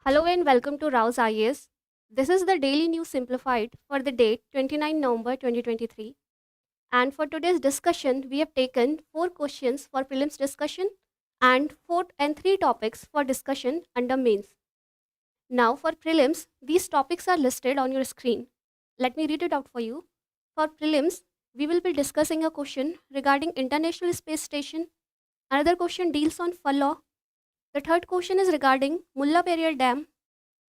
Hello and welcome to Raus IAS. This is the Daily News Simplified for the date 29 November 2023. And for today's discussion, we have taken 4 questions for prelims discussion and 3 topics for discussion under mains. Now for prelims, these topics are listed on your screen. Let me read it out for you. For prelims, we will be discussing a question regarding International Space Station. Another question deals on Furlough. The third question is regarding Mullaperiyar Dam.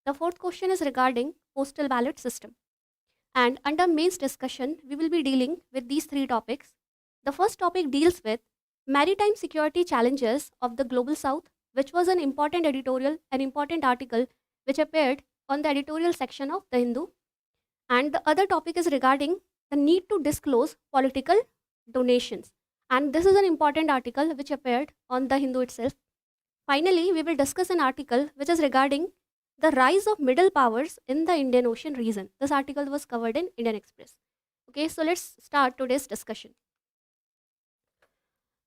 The fourth question is regarding Postal Ballot system. And under mains discussion, we will be dealing with these 3 topics. The first topic deals with Maritime Security Challenges of the Global South, which was an important editorial, an important article which appeared on the editorial section of The Hindu. And the other topic is regarding the need to disclose political donations. And this is an important article which appeared on The Hindu itself. Finally, we will discuss an article which is regarding the rise of middle powers in the Indian Ocean region. This article was covered in Indian Express. Okay, so let's start today's discussion.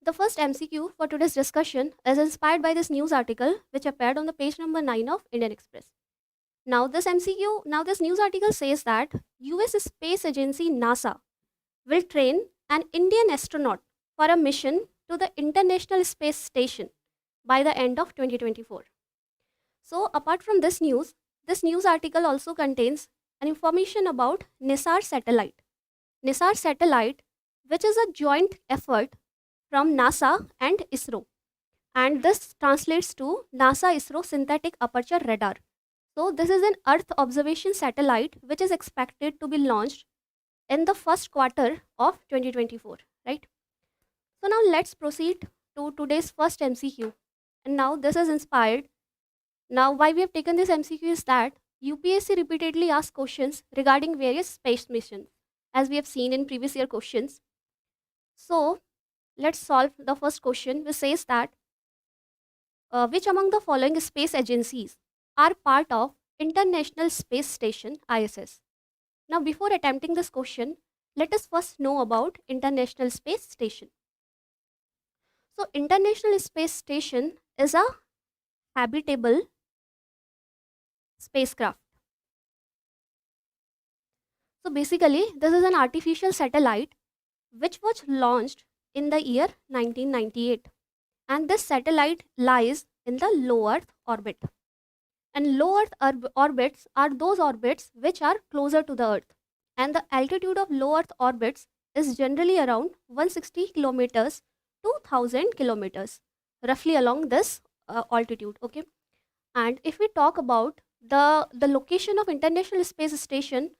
The first MCQ for today's discussion is inspired by this news article which appeared on the page number 9 of Indian Express. Now this news article says that US Space Agency NASA will train an Indian astronaut for a mission to the International Space Station by the end of 2024. So apart from this news article also contains an information about NISAR satellite. NISAR satellite, which is a joint effort from NASA and ISRO. And this translates to NASA-ISRO Synthetic Aperture Radar. So this is an Earth observation satellite which is expected to be launched in the first quarter of 2024, right? So now let's proceed to today's first MCQ. And now this is inspired. Now why we have taken this MCQ is that UPSC repeatedly asks questions regarding various space missions, as we have seen in previous year questions. So let's solve the first question, which says that which among the following space agencies are part of International Space Station ISS? Now before attempting this question, let us first know about International Space Station. So International Space Station is a habitable spacecraft. So basically this is an artificial satellite which was launched in the year 1998, and this satellite lies in the low Earth orbit. And low Earth orbits are those orbits which are closer to the Earth, and the altitude of low Earth orbits is generally around 160 kilometers to 1000 kilometers, roughly along this altitude. Okay, and if we talk about the location of International Space Station,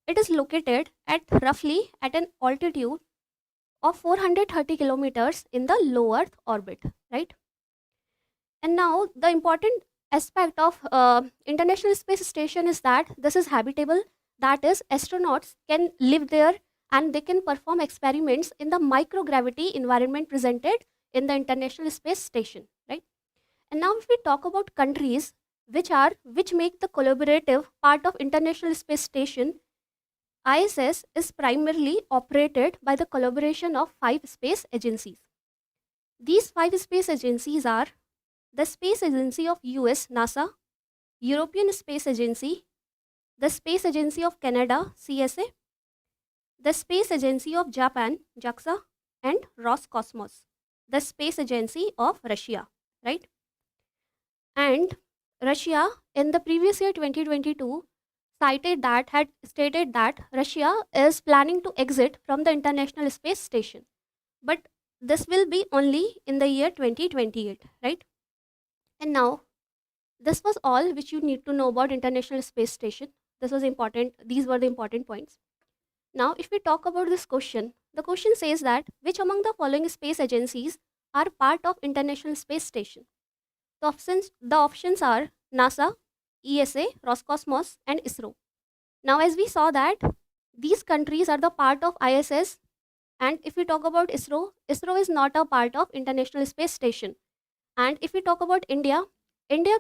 it is located at roughly at an altitude of 430 kilometers in the low Earth orbit, right? And now the important aspect of International Space Station is that this is habitable, that is astronauts can live there and they can perform experiments in the microgravity environment presented in the International Space Station, right? And now if we talk about countries which make the collaborative part of International Space Station, ISS is primarily operated by the collaboration of 5 space agencies. These 5 space agencies are the Space Agency of US NASA, European Space Agency, the Space Agency of Canada CSA, the Space Agency of Japan JAXA, and Roscosmos, the Space Agency of Russia, right? And Russia in the previous year 2022 had stated that Russia is planning to exit from the International Space Station, but this will be only in the year 2028, right? And now this was all which you need to know about International Space Station. This was important. These were the important points. Now if we talk about this question, the question says that which among the following space agencies are part of International Space Station? The options are NASA, ESA, Roscosmos, and ISRO. Now as we saw that these countries are the part of ISS, and if we talk about ISRO is not a part of International Space Station. And if we talk about India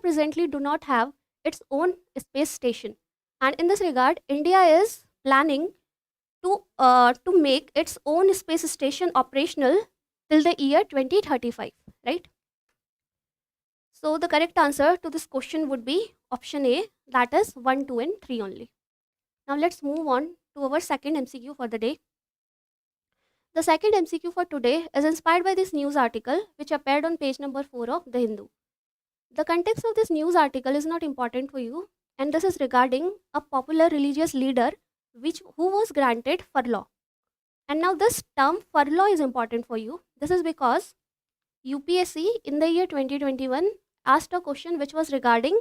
presently do not have its own space station, and in this regard India is planning to make its own space station operational till the year 2035, right? So the correct answer to this question would be option A, that is 1, 2 and 3 only. Now let's move on to our second MCQ for the day. The second MCQ for today is inspired by this news article which appeared on page number 4 of The Hindu. The context of this news article is not important for you, and this is regarding a popular religious leader who was granted furlough. And now this term furlough is important for you. This is because UPSC in the year 2021 asked a question which was regarding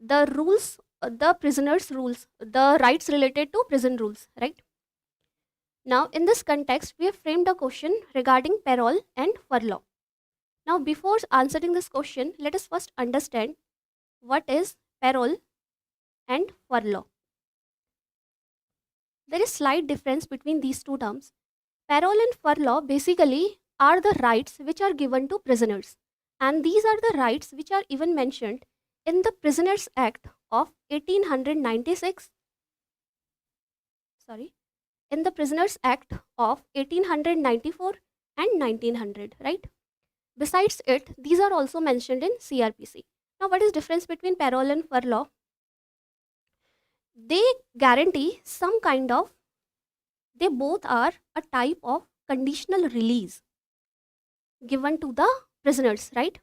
the rules, the prisoners' rules, the rights related to prison rules, right? Now, in this context, we have framed a question regarding parole and furlough. Now, before answering this question, let us first understand what is parole and furlough. There is slight difference between these two terms. Parole and furlough basically are the rights which are given to prisoners, and these are the rights which are even mentioned in the Prisoners Act of 1896. In the Prisoners Act of 1894 and 1900, right? Besides it, these are also mentioned in CRPC. Now, what is difference between parole and furlough? They guarantee some kind of, they both are a type of conditional release given to the prisoners, right?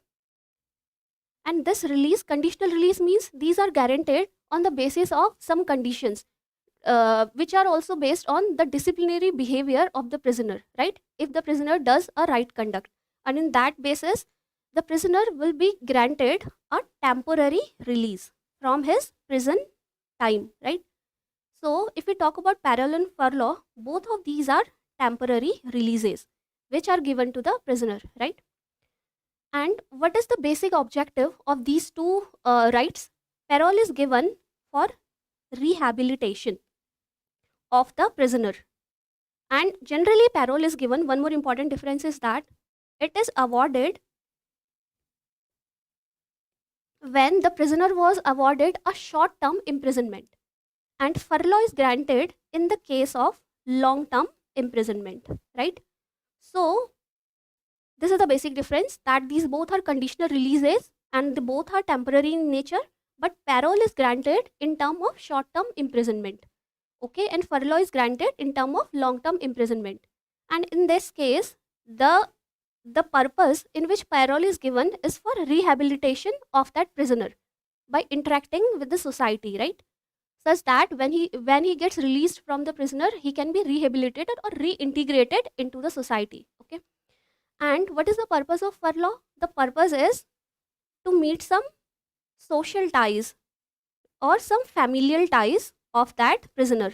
And this release, conditional release, means these are guaranteed on the basis of some conditions, which are also based on the disciplinary behavior of the prisoner, right? If the prisoner does a right conduct, and in that basis, the prisoner will be granted a temporary release from his prison time, right? So, if we talk about parole and furlough, both of these are temporary releases which are given to the prisoner, right? And what is the basic objective of these two rights? Parole is given for rehabilitation of the prisoner, and generally parole is given, one more important difference is that it is awarded when the prisoner was awarded a short term imprisonment, and furlough is granted in the case of long term imprisonment, right? So this is the basic difference, that these both are conditional releases and they both are temporary in nature, but parole is granted in term of short term imprisonment, okay, and furlough is granted in term of long term imprisonment. And in this case, the purpose in which parole is given is for rehabilitation of that prisoner by interacting with the society, right? Such that when he gets released from the prisoner, he can be rehabilitated or reintegrated into the society, okay? And what is the purpose of furlough? The purpose is to meet some social ties or some familial ties of that prisoner.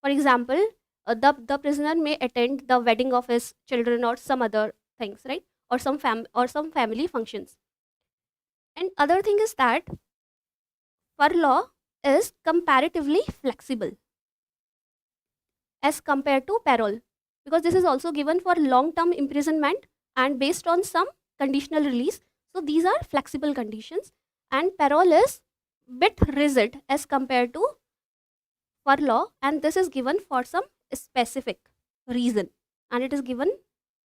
For example, the prisoner may attend the wedding of his children or some other things, right? Or some family functions. And other thing is that furlough is comparatively flexible as compared to parole, because this is also given for long term imprisonment and based on some conditional release. So these are flexible conditions, and parole is bit rigid as compared to furlough, and this is given for some specific reason, and it is given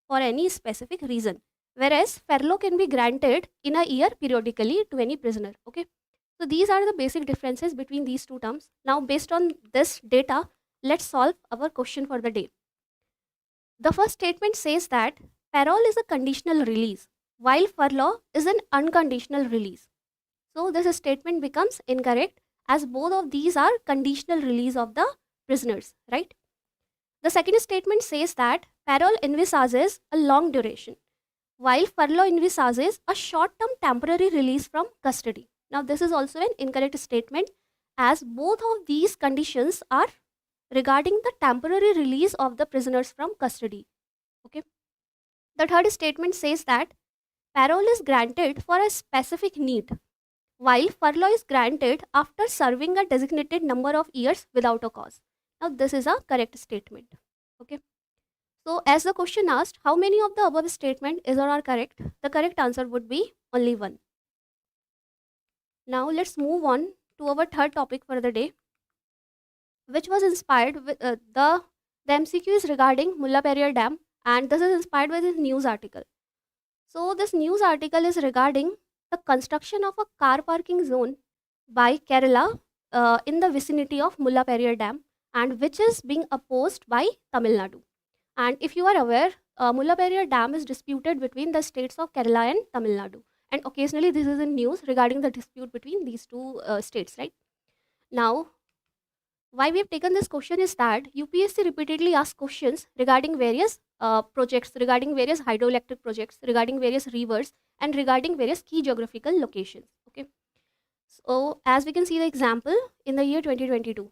for any specific reason, whereas furlough can be granted in a year periodically to any prisoner, okay? So these are the basic differences between these two terms. Now, based on this data, let's solve our question for the day. The first statement says that parole is a conditional release, while furlough is an unconditional release. So this statement becomes incorrect, as both of these are conditional release of the prisoners, right? The second statement says that parole envisages a long duration, while furlough envisages a short-term temporary release from custody. Now, this is also an incorrect statement, as both of these conditions are regarding the temporary release of the prisoners from custody, okay? The third statement says that parole is granted for a specific need, while furlough is granted after serving a designated number of years without a cause. Now, this is a correct statement, okay? So, as the question asked, how many of the above statement is or are correct? The correct answer would be only one. Now, let's move on to our third topic for the day, which was inspired with the MCQ is regarding Mullaperiyar Dam, and this is inspired by this news article. So, this news article is regarding the construction of a car parking zone by Kerala in the vicinity of Mullaperiyar Dam, and which is being opposed by Tamil Nadu. And if you are aware, Mullaperiyar Dam is disputed between the states of Kerala and Tamil Nadu. And occasionally this is in news regarding the dispute between these two states, right? Now, why we have taken this question is that UPSC repeatedly asks questions regarding various projects, regarding various hydroelectric projects, regarding various rivers, and regarding various key geographical locations. Okay. So, as we can see the example in the year 2022.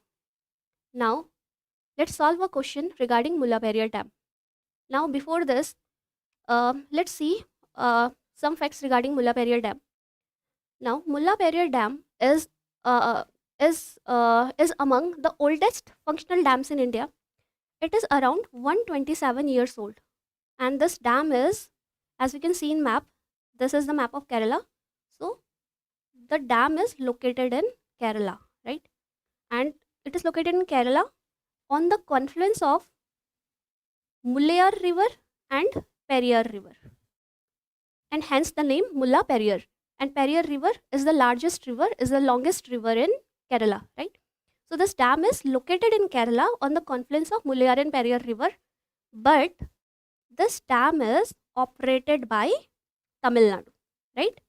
Now, let's solve a question regarding Mullaperiyar Dam. Now, before this, let's see some facts regarding Mullaperiyar Dam. Now, Mullaperiyar Dam is among the oldest functional dams in India. It is around 127 years old, and this dam is, as we can see in map, this is the map of Kerala. So, the dam is located in Kerala, right? And it is located in Kerala on the confluence of Mullayer River and Periyar River, and hence the name Mullaperiyar. And Periyar River is the largest river, is the longest river in Kerala, right? So this dam is located in Kerala on the confluence of Mullayer and Periyar River, but this dam is operated by Tamil Nadu, right?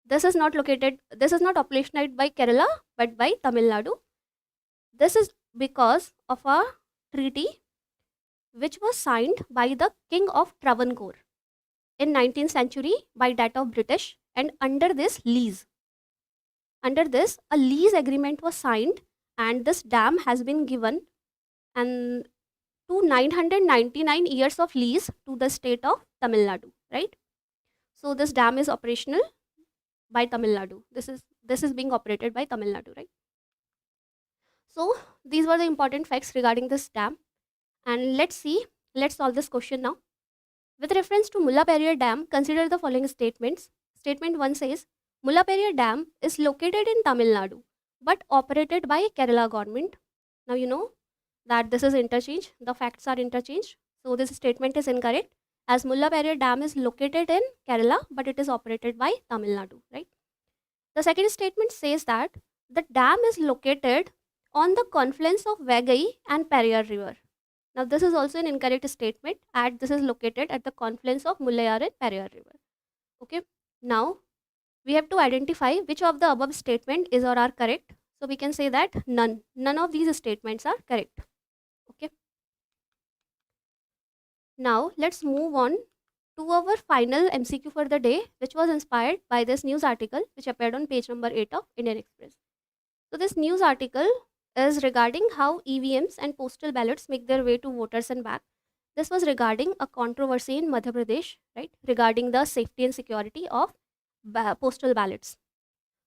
This is not operationalized by Kerala, but by Tamil Nadu. This is because of a treaty which was signed by the King of Travancore in 19th century by that of British, and under this a lease agreement was signed, and this dam has been given and to 999 years of lease to the state of Tamil Nadu, right? So this dam is operational by Tamil Nadu. This is being operated by Tamil Nadu, right? So these were the important facts regarding this dam, and let's solve this question now. With reference to Mullaperiyar Dam, consider the following statements. Statement 1 says, Mullaperiyar Dam is located in Tamil Nadu but operated by Kerala government. Now you know that this is interchange, the facts are interchanged. So this statement is incorrect, as Mullaperiyar Dam is located in Kerala but it is operated by Tamil Nadu, right? The second statement says that the dam is located on the confluence of Vagai and Periyar River. Now this is also an incorrect statement, as this is located at the confluence of Mullayer and Periyar River. Okay. Now we have to identify which of the above statement is or are correct. So we can say that none of these statements are correct. Okay. Now let's move on to our final MCQ for the day, which was inspired by this news article which appeared on page number 8 of Indian Express. So this news article is regarding how EVMs and postal ballots make their way to voters and back. This was regarding a controversy in Madhya Pradesh, right, regarding the safety and security of postal ballots.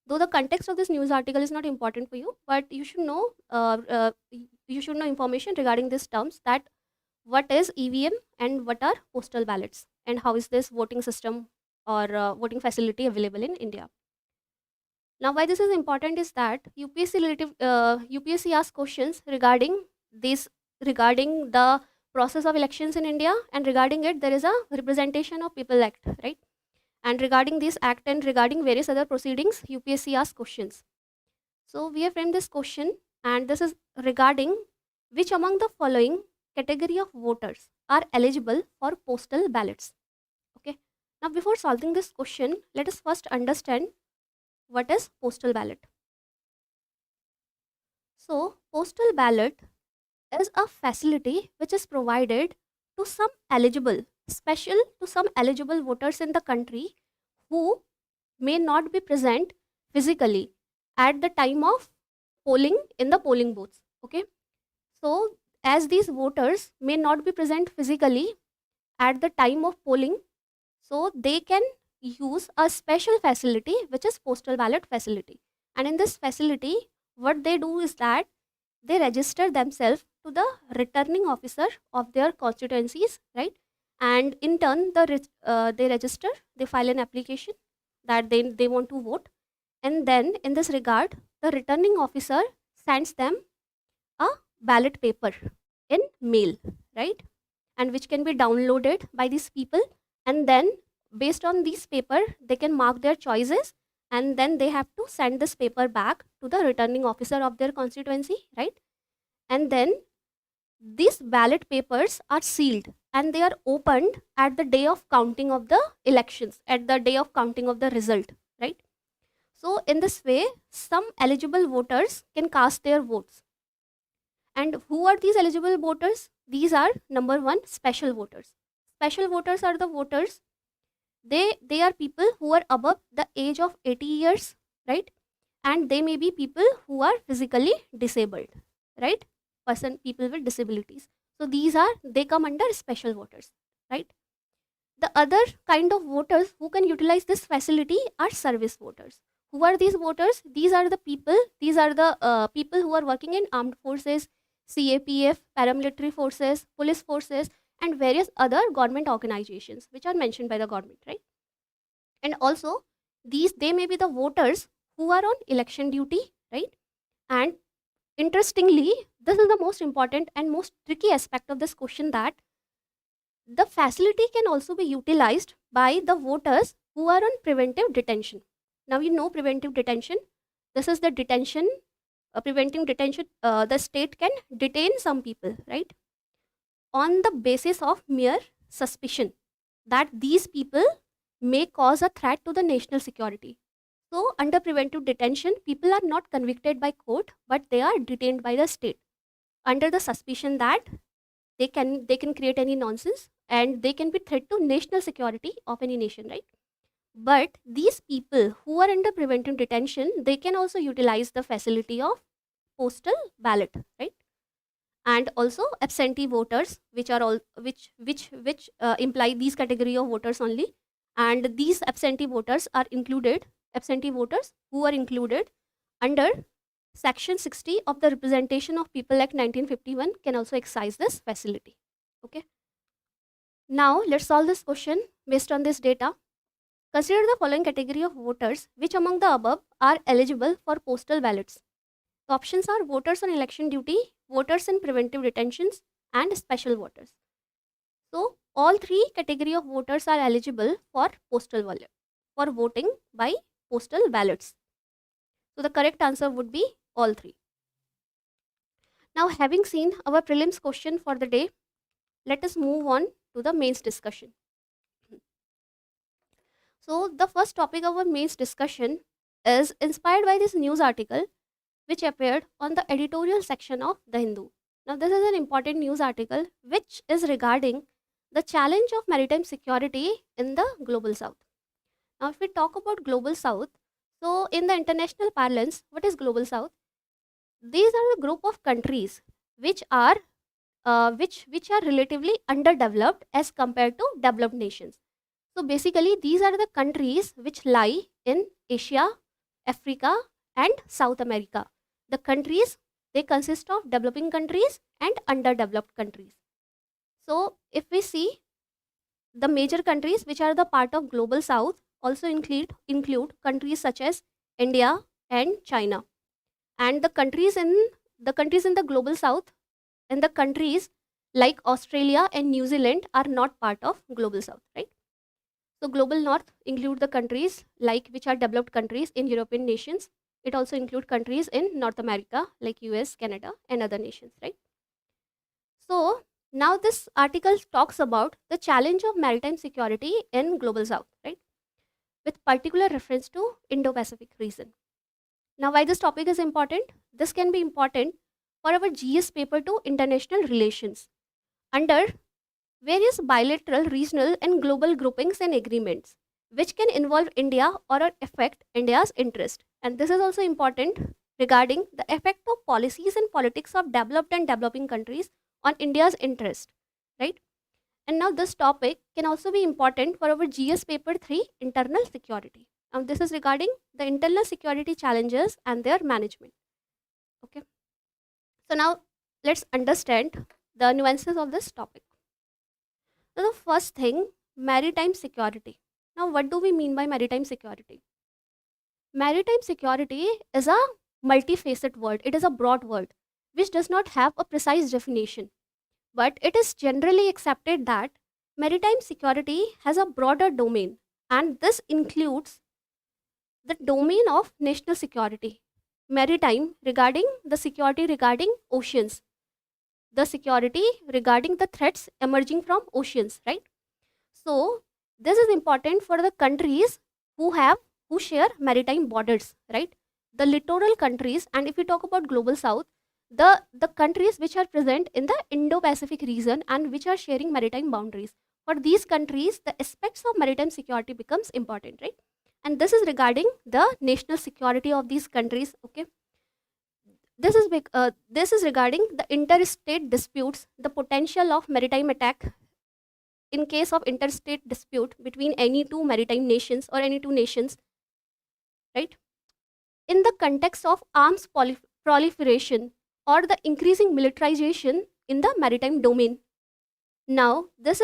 Though the context of this news article is not important for you, but you should know information regarding these terms, that what is EVM and what are postal ballots, and how is this voting system or voting facility available in India. Now, why this is important is that UPSC asks questions regarding the process of elections in India, and regarding it there is a Representation of People Act, right? And regarding this act and regarding various other proceedings, UPSC asks questions. So we have framed this question, and this is regarding which among the following category of voters are eligible for postal ballots. Okay. Now before solving this question, let us first understand what is postal ballot. So postal ballot is a facility which is provided to some eligible voters in the country who may not be present physically at the time of polling in the polling booths. Okay. So as these voters may not be present physically at the time of polling, so they can use a special facility which is postal ballot facility. And in this facility, what they do is that they register themselves to the returning officer of their constituencies, right? And in turn they file an application that they want to vote, and then in this regard the returning officer sends them a ballot paper in mail, right? And which can be downloaded by these people, and then based on these paper they can mark their choices, and then they have to send this paper back to the returning officer of their constituency, right? And then these ballot papers are sealed and they are opened at the day of counting of the elections, at the day of counting of the result, right? So in this way, some eligible voters can cast their votes. And who are these eligible voters? These are number one, special voters. Special voters are the voters, they are people who are above the age of 80 years, right? And they may be people who are physically disabled, right? People with disabilities. So these are, they come under special voters, right? The other kind of voters who can utilize this facility are service voters. Who are these voters? These are the people, people who are working in armed forces, CAPF, paramilitary forces, police forces, and various other government organizations which are mentioned by the government, right? And also, they may be the voters who are on election duty, right? And interestingly, this is the most important and most tricky aspect of this question, that the facility can also be utilized by the voters who are on preventive detention. Now you know preventive detention. This is the detention, preventing detention. The state can detain some people, right, on the basis of mere suspicion that these people may cause a threat to the national security. So under preventive detention, people are not convicted by court, but they are detained by the state under the suspicion that they can create any nonsense and they can be threat to national security of any nation, right? But these people who are under preventive detention, they can also utilize the facility of postal ballot, right? And also absentee voters, which are all which imply these category of voters only. And these absentee voters who are included under Section 60 of the Representation of People Act 1951 can also exercise this facility. Okay. Now let's solve this question based on this data. Consider the following category of voters, which among the above are eligible for postal ballots. The options are voters on election duty, voters in preventive detentions, and special voters. So all three category of voters are eligible for postal ballot, for voting by postal ballots. So the correct answer would be all three. Now, having seen our prelims question for the day, let us move on to the mains discussion. So the first topic of our mains discussion is inspired by this news article which appeared on the editorial section of The Hindu. Now this is an important news article which is regarding the challenge of maritime security in the global south. Now if we talk about global south, so in the international parlance, what is global south? These are the group of countries which are relatively underdeveloped as compared to developed nations. So basically these are the countries which lie in Asia, Africa, and South America. The countries, they consist of developing countries and underdeveloped countries. So if we see, the major countries which are the part of global south also include countries such as India and China. And the countries in the global south and the countries like Australia and New Zealand are not part of global south, right? So global north include the countries like which are developed countries in European nations. It also include countries in North America like US, Canada, and other nations, right? So now this article talks about the challenge of maritime security in global south, right, with particular reference to Indo-Pacific region. Now why this topic is important? This can be important for our GS paper to international relations under various bilateral, regional, and global groupings and agreements which can involve India or affect India's interest. And this is also important regarding the effect of policies and politics of developed and developing countries on India's interest, right? And now this topic can also be important for our GS paper 3 internal security. Now this is regarding the internal security challenges and their management. Okay. So now let's understand the nuances of this topic. So the first thing, maritime security. Now what do we mean by maritime security? Maritime security is a multifaceted word. It is a broad word which does not have a precise definition. But it is generally accepted that maritime security has a broader domain, and this includes the domain of national security. Maritime, regarding the security regarding oceans, the security regarding the threats emerging from oceans, right? So this is important for the countries who share maritime borders, right? The littoral countries, and if we talk about global south, the countries which are present in the Indo-Pacific region and which are sharing maritime boundaries. For these countries, the aspects of maritime security becomes important, right? And this is regarding the national security of these countries. Okay, this is regarding the interstate disputes, the potential of maritime attack in case of interstate dispute between any two maritime nations or any two nations, right? In the context of arms proliferation or the increasing militarization in the maritime domain. Now, this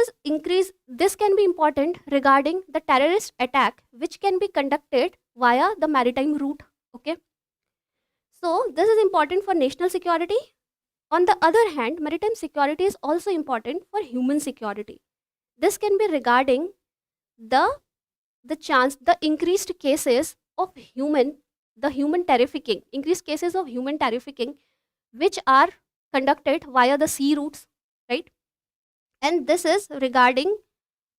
can be important regarding the terrorist attack which can be conducted via the maritime route. Okay. So, this is important for national security. On the other hand, maritime security is also important for human security. This can be regarding the the increased cases of human trafficking, increased cases of human trafficking which are conducted via the sea routes, right? And this is regarding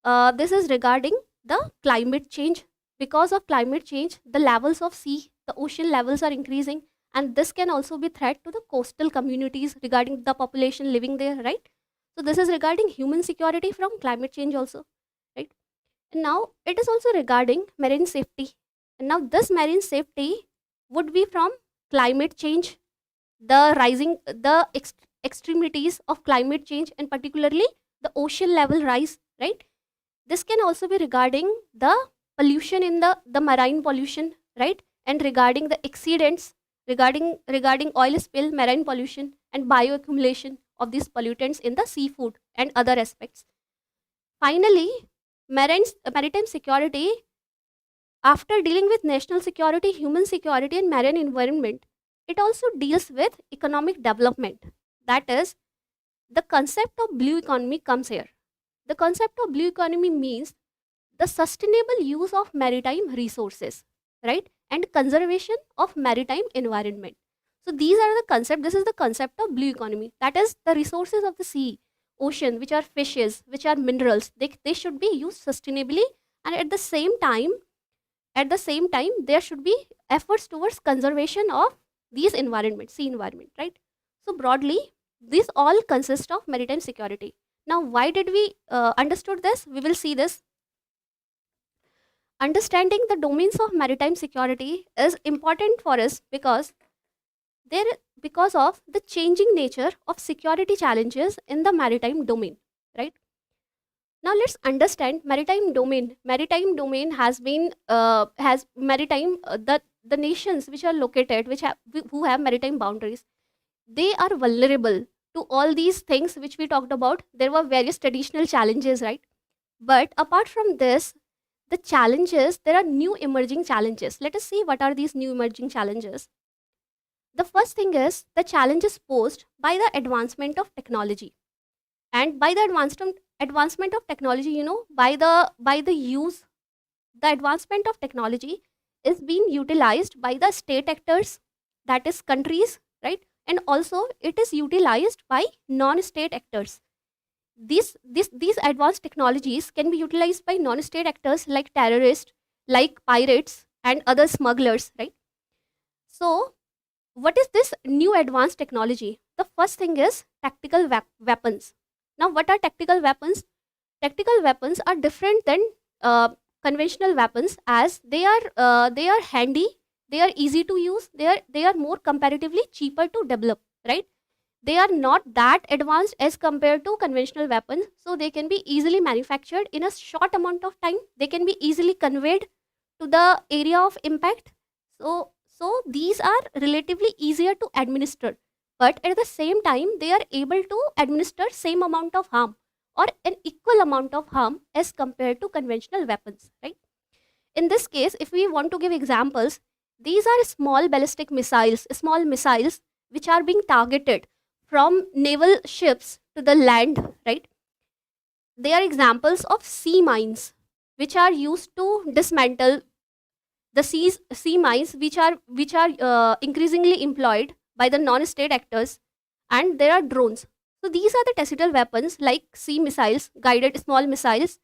the climate change. Because of climate change, the levels of sea, the ocean levels are increasing, and this can also be threat to the coastal communities regarding the population living there, right? So this is regarding human security from climate change also, right? And now it is also regarding marine safety. And now this marine safety would be from climate change, the extremities of climate change, and particularly the ocean level rise, right? This can also be regarding the pollution in the marine pollution, right? And regarding the accidents, regarding oil spill, marine pollution, and bioaccumulation of these pollutants in the seafood and other aspects. Finally, maritime security, after dealing with national security, human security, and marine environment, it also deals with economic development. That is, the concept of blue economy comes here. The concept of blue economy means the sustainable use of maritime resources, right? And conservation of maritime environment. So these are the concept. This is the concept of blue economy. That is, the resources of the sea, ocean, which are fishes, which are minerals, they should be used sustainably, and at the same time there should be efforts towards conservation of these environments, sea environment, right? So broadly, these all consist of maritime security. Now, why did we understood this? We will see this. Understanding the domains of maritime security is important for us because of the changing nature of security challenges in the maritime domain, right? Now let's understand maritime domain. Maritime domain has been has maritime the nations which are located who have maritime boundaries, they are vulnerable to all these things which we talked about. There were various traditional challenges, right? But apart from this, the challenges, there are new emerging challenges. Let us see what are these new emerging challenges. The first thing is the challenges posed by the advancement of technology. And by the advancement of technology, you know, by the use, the advancement of technology is being utilized by the state actors, that is countries, right? And also it is utilized by non-state actors. These advanced technologies can be utilized by non-state actors like terrorists, like pirates, and other smugglers, right? So what is this new advanced technology? The first thing is tactical weapons. Now, what are tactical weapons? Tactical weapons are different than conventional weapons, as they are handy, they are easy to use, they are more comparatively cheaper to develop, right? They are not that advanced as compared to conventional weapons, so they can be easily manufactured in a short amount of time. They can be easily conveyed to the area of impact. So these are relatively easier to administer, but at the same time they are able to administer same amount of harm or an equal amount of harm as compared to conventional weapons, right? In this case, if we want to give examples, these are small ballistic missiles, small missiles which are being targeted from naval ships to the land, right? They are examples of sea mines which are used to dismantle the sea mines which are increasingly employed by the non-state actors, and there are drones. So these are the tactical weapons like sea missiles, guided small missiles,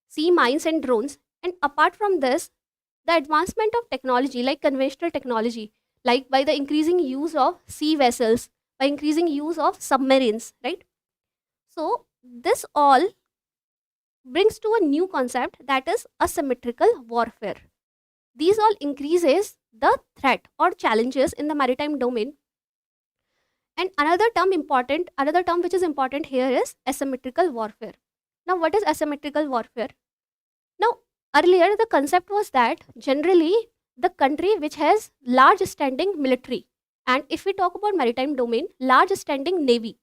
sea mines, and drones. And apart from this, the advancement of technology like conventional technology, like by the increasing use of sea vessels, by increasing use of submarines, right? So this all brings to a new concept, that is asymmetrical warfare. These all increases the threat or challenges in the maritime domain. And another term which is important here is asymmetrical warfare. Now, what is asymmetrical warfare? Now, earlier the concept was that generally the country which has large standing military, and if we talk about maritime domain, large standing navy,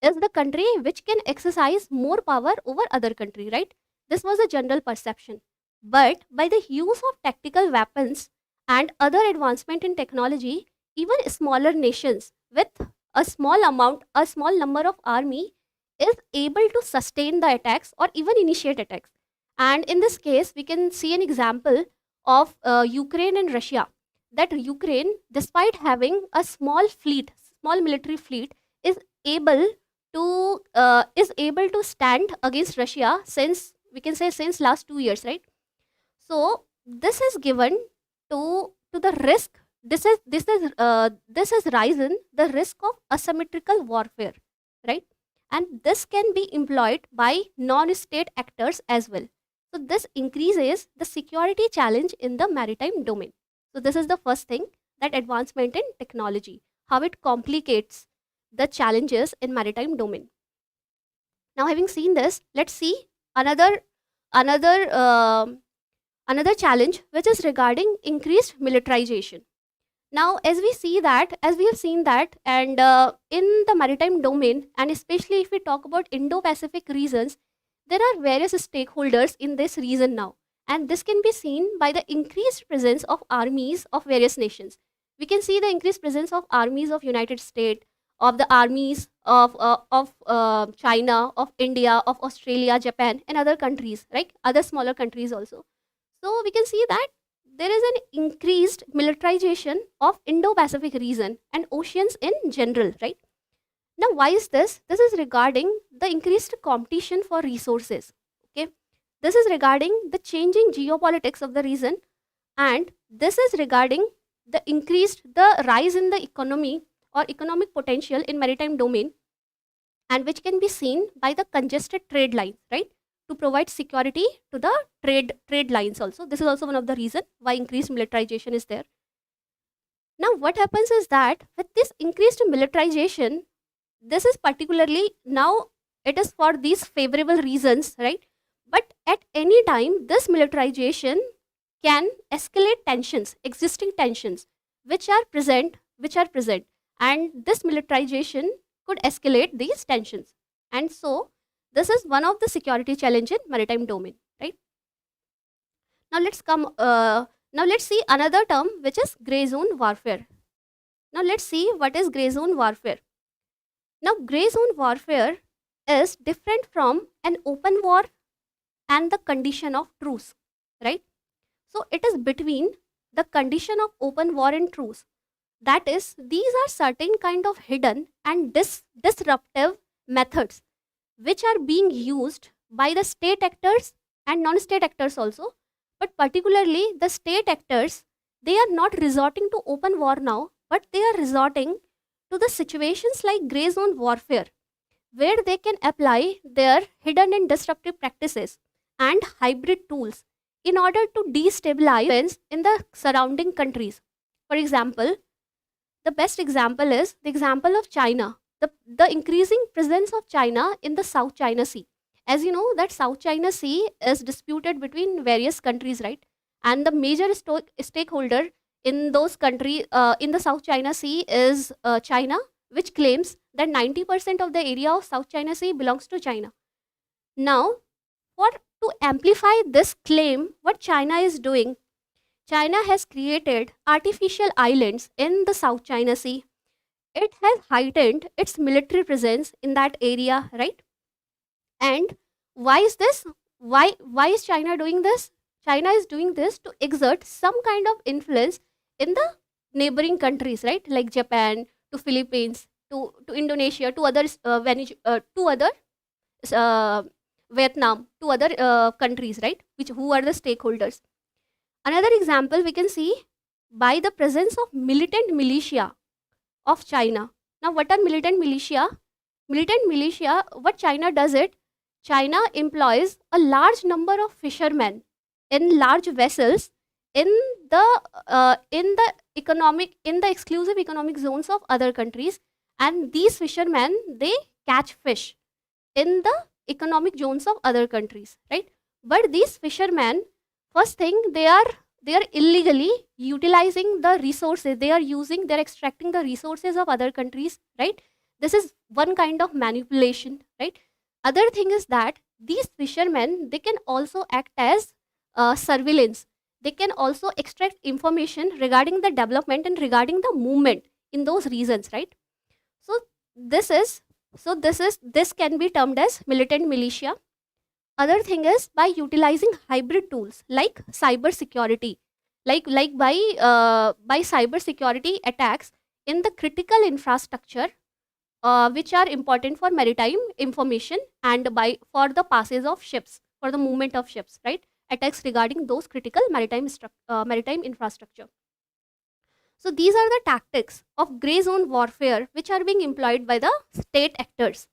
is the country which can exercise more power over other country, right? This was a general perception. But by the use of tactical weapons and other advancement in technology, even smaller nations with a small number of army is able to sustain the attacks or even initiate attacks. And in this case, we can see an example of Ukraine and Russia. That Ukraine, despite having a small military fleet, is able to stand against Russia since, we can say, since last 2 years, right? So this is given to the risk. This has risen the risk of asymmetrical warfare, right? And this can be employed by non-state actors as well. So this increases the security challenge in the maritime domain. So this is the first thing, that advancement in technology, how it complicates the challenges in maritime domain. Now, having seen this, let's see another another another challenge, which is regarding increased militarization. Now, as we have seen that, and in the maritime domain, and especially if we talk about Indo-Pacific regions, there are various stakeholders in this region now, and this can be seen by the increased presence of armies of various nations. We can see the increased presence of armies of United States, of the armies of China, of India, of Australia, Japan, and other countries, right? Other smaller countries also. So we can see that there is an increased militarization of Indo-Pacific region and oceans in general, right? Now, why is this? This is regarding the increased competition for resources. Okay, this is regarding the changing geopolitics of the region, and this is regarding the rise in the economy or economic potential in maritime domain, and which can be seen by the congested trade lines, right? To provide security to the trade lines also. This is also one of the reason why increased militarization is there. Now, what happens is that with this increased militarization, this is particularly now, it is for these favorable reasons, right? But at any time, this militarization can escalate tensions, existing tensions, which are present, and this militarization could escalate these tensions. And so, this is one of the security challenge in maritime domain, right? Now let's see another term, which is gray zone warfare. Now let's see what is gray zone warfare. Now, gray zone warfare is different from an open war and the condition of truce, right? So it is between the condition of open war and truce. That is, these are certain kind of hidden and disruptive methods which are being used by the state actors and non-state actors also. But particularly the state actors, they are not resorting to open war now, but they are resorting to the situations like gray zone warfare, where they can apply their hidden and disruptive practices and hybrid tools in order to destabilize in the surrounding countries. For example, the best example is the example of China, the increasing presence of China in the South China Sea. As you know, that South China Sea is disputed between various countries, right? And the major stakeholder in those countries, in the South China Sea, is China, which claims that 90% of the area of South China Sea belongs to China. Now, to amplify this claim, what China is doing, China has created artificial islands in the South China Sea. It has heightened its military presence in that area, right? And why is this? Why is China doing this? China is doing this to exert some kind of influence in the neighboring countries, right? Like Japan, to Philippines, to Indonesia, to others, to other uh, Vietnam, to other countries, right? Which who are the stakeholders. Another example we can see by the presence of militant militia of China. Now, what are militant militia? Militant militia, what China does it, China employs a large number of fishermen in large vessels in the in the exclusive economic zones of other countries, and these fishermen, they catch fish in the economic zones of other countries, right? But these fishermen, first thing, they are illegally utilizing the resources, they're extracting the resources of other countries, right? This is one kind of manipulation, right? Other thing is that these fishermen, they can also act as surveillance. They can also extract information regarding the development and regarding the movement in those regions, right? So this is this can be termed as militant militia. Other thing is by utilizing hybrid tools like cyber security, by cyber security attacks in the critical infrastructure, which are important for maritime information and by for the passage of ships, for the movement of ships, right? Attacks regarding those critical maritime infrastructure. So these are the tactics of gray zone warfare which are being employed by the state actors,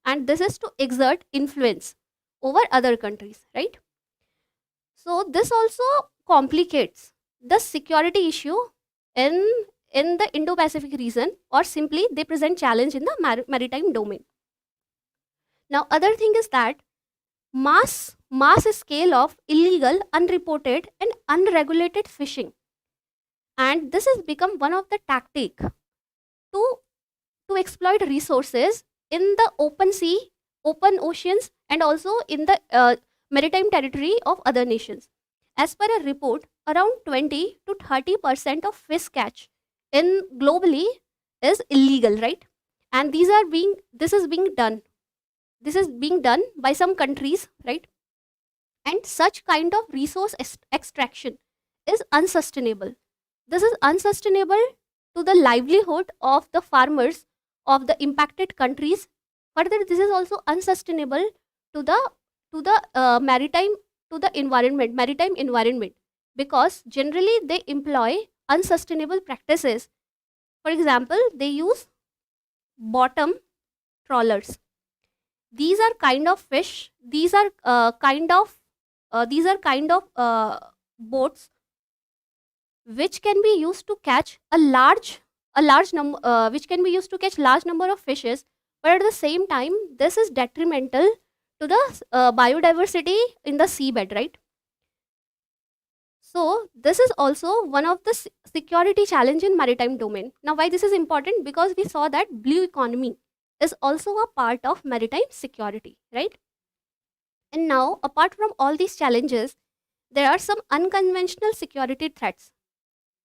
and this is to exert influence over other countries, right? So this also complicates the security issue in the Indo-Pacific region, or simply they present challenge in the maritime domain. Now, other thing is that mass scale of illegal, unreported and unregulated fishing, and this has become one of the tactic to exploit resources in the open sea, open oceans, and also in the maritime territory of other nations. As per a report, around 20 to 30% of fish catch in globally is illegal, right? And this is being done by some countries, right? And such kind of resource extraction is unsustainable. This is unsustainable to the livelihood of the farmers of the impacted countries. Further, this is also unsustainable to the maritime environment, because generally they employ unsustainable practices. For example, they use bottom trawlers. These are kind of fish. These are kind of boats which can be used to catch which can be used to catch large number of fishes, but at the same time this is detrimental to the biodiversity in the seabed, right? So this is also one of the security challenge in maritime domain. Now, why this is important? Because we saw that blue economy is also a part of maritime security, right? And now, apart from all these challenges, there are some unconventional security threats.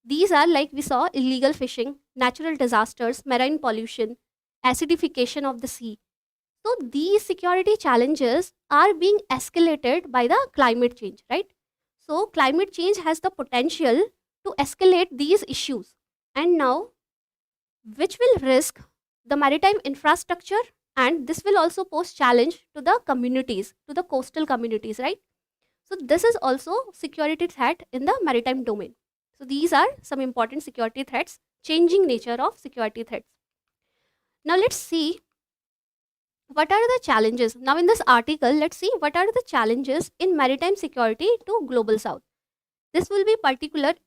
These are, like we saw, illegal fishing, natural disasters, marine pollution, acidification of the sea. So these security challenges are being escalated by the climate change, right? So climate change has the potential to escalate these issues, and now which will risk the maritime infrastructure, and this will also pose challenge to the communities, to the coastal communities, right? So this is also security threat in the maritime domain. So these are some important security threats, changing nature of security threats. Now let's see what are the challenges. Now in this article, let's see what are the challenges in maritime security to global south. This will be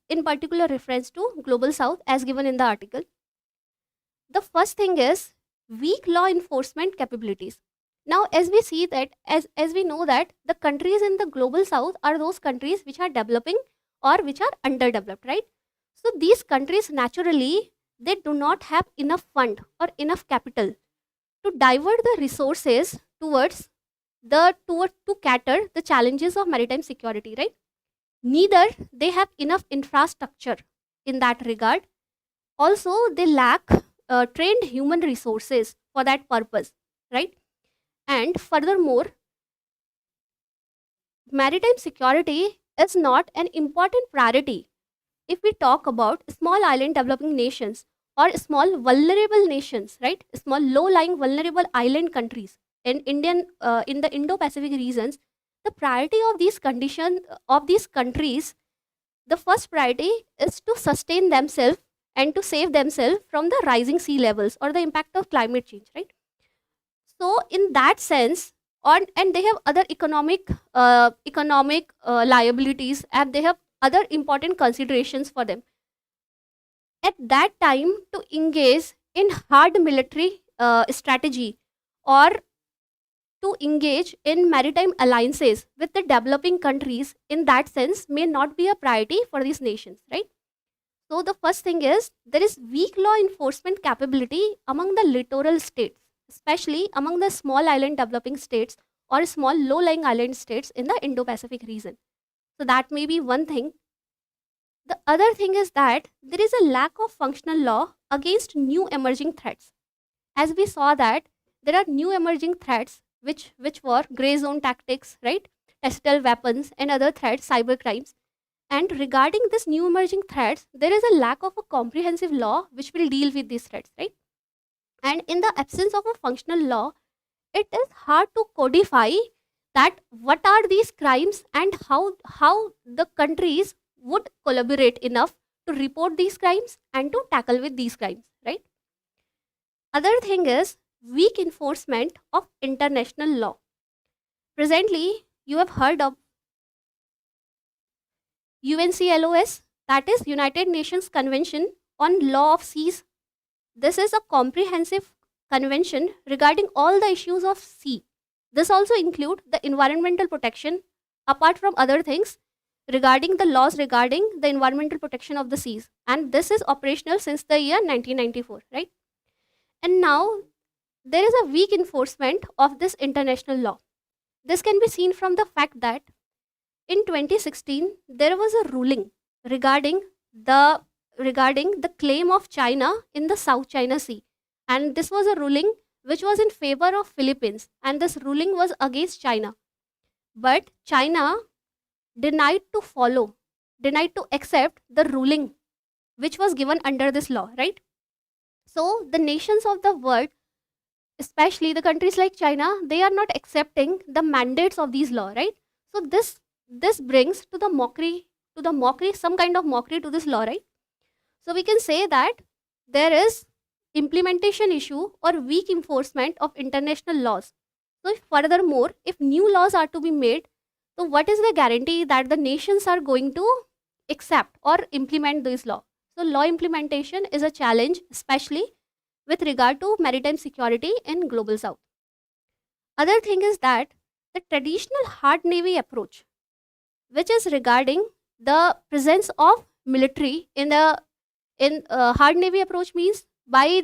in particular reference to global south as given in the article. The first thing is weak law enforcement capabilities. Now as we see that, as we know that the countries in the global south are those countries which are developing or which are underdeveloped, right? So these countries naturally, they do not have enough fund or enough capital to divert the resources towards to cater the challenges of maritime security, right? Neither they have enough infrastructure in that regard. Also, they lack trained human resources for that purpose, right? And furthermore, maritime security is not an important priority if we talk about small island developing nations or small vulnerable nations, right? Small low-lying vulnerable island countries in the Indo-Pacific regions. The priority of these condition of these countries, the first priority is to sustain themselves and to save themselves from the rising sea levels or the impact of climate change, right? So in that sense, and they have other economic liabilities, and they have other important considerations for them at that time to engage in hard military strategy or to engage in maritime alliances with the developing countries in that sense may not be a priority for these nations, right? So the first thing is there is weak law enforcement capability among the littoral states, especially among the small island developing states or small low-lying island states in the Indo-Pacific region. So that may be one thing. The other thing is that there is a lack of functional law against new emerging threats. As we saw that there are new emerging threats which were gray zone tactics, right? Tactical weapons and other threats, cyber crimes. And regarding this new emerging threats, there is a lack of a comprehensive law which will deal with these threats, right? And in the absence of a functional law, it is hard to codify that what are these crimes and how the countries would collaborate enough to report these crimes and to tackle with these crimes, right? Other thing is weak enforcement of international law. Presently, you have heard of UNCLOS, that is United Nations Convention on Law of Seas. This is a comprehensive convention regarding all the issues of sea. This also include the environmental protection, apart from other things, regarding the laws regarding the environmental protection of the seas. And this is operational since the year 1994, right? And now there is a weak enforcement of this international law. This can be seen from the fact that in 2016 there was a ruling regarding the claim of China in the South China Sea, and this was a ruling which was in favor of Philippines, and this ruling was against China. But China denied to accept the ruling which was given under this law, right? So the nations of the world, especially the countries like China, they are not accepting the mandates of these law, right? So this brings to the mockery, some kind of mockery to this law, right? So we can say that there is implementation issue or weak enforcement of international laws. So furthermore, if new laws are to be made, so what is the guarantee that the nations are going to accept or implement this law? So law implementation is a challenge, especially with regard to maritime security in global south. Other thing is that the traditional hard navy approach, which is regarding the presence of military in hard navy approach, means by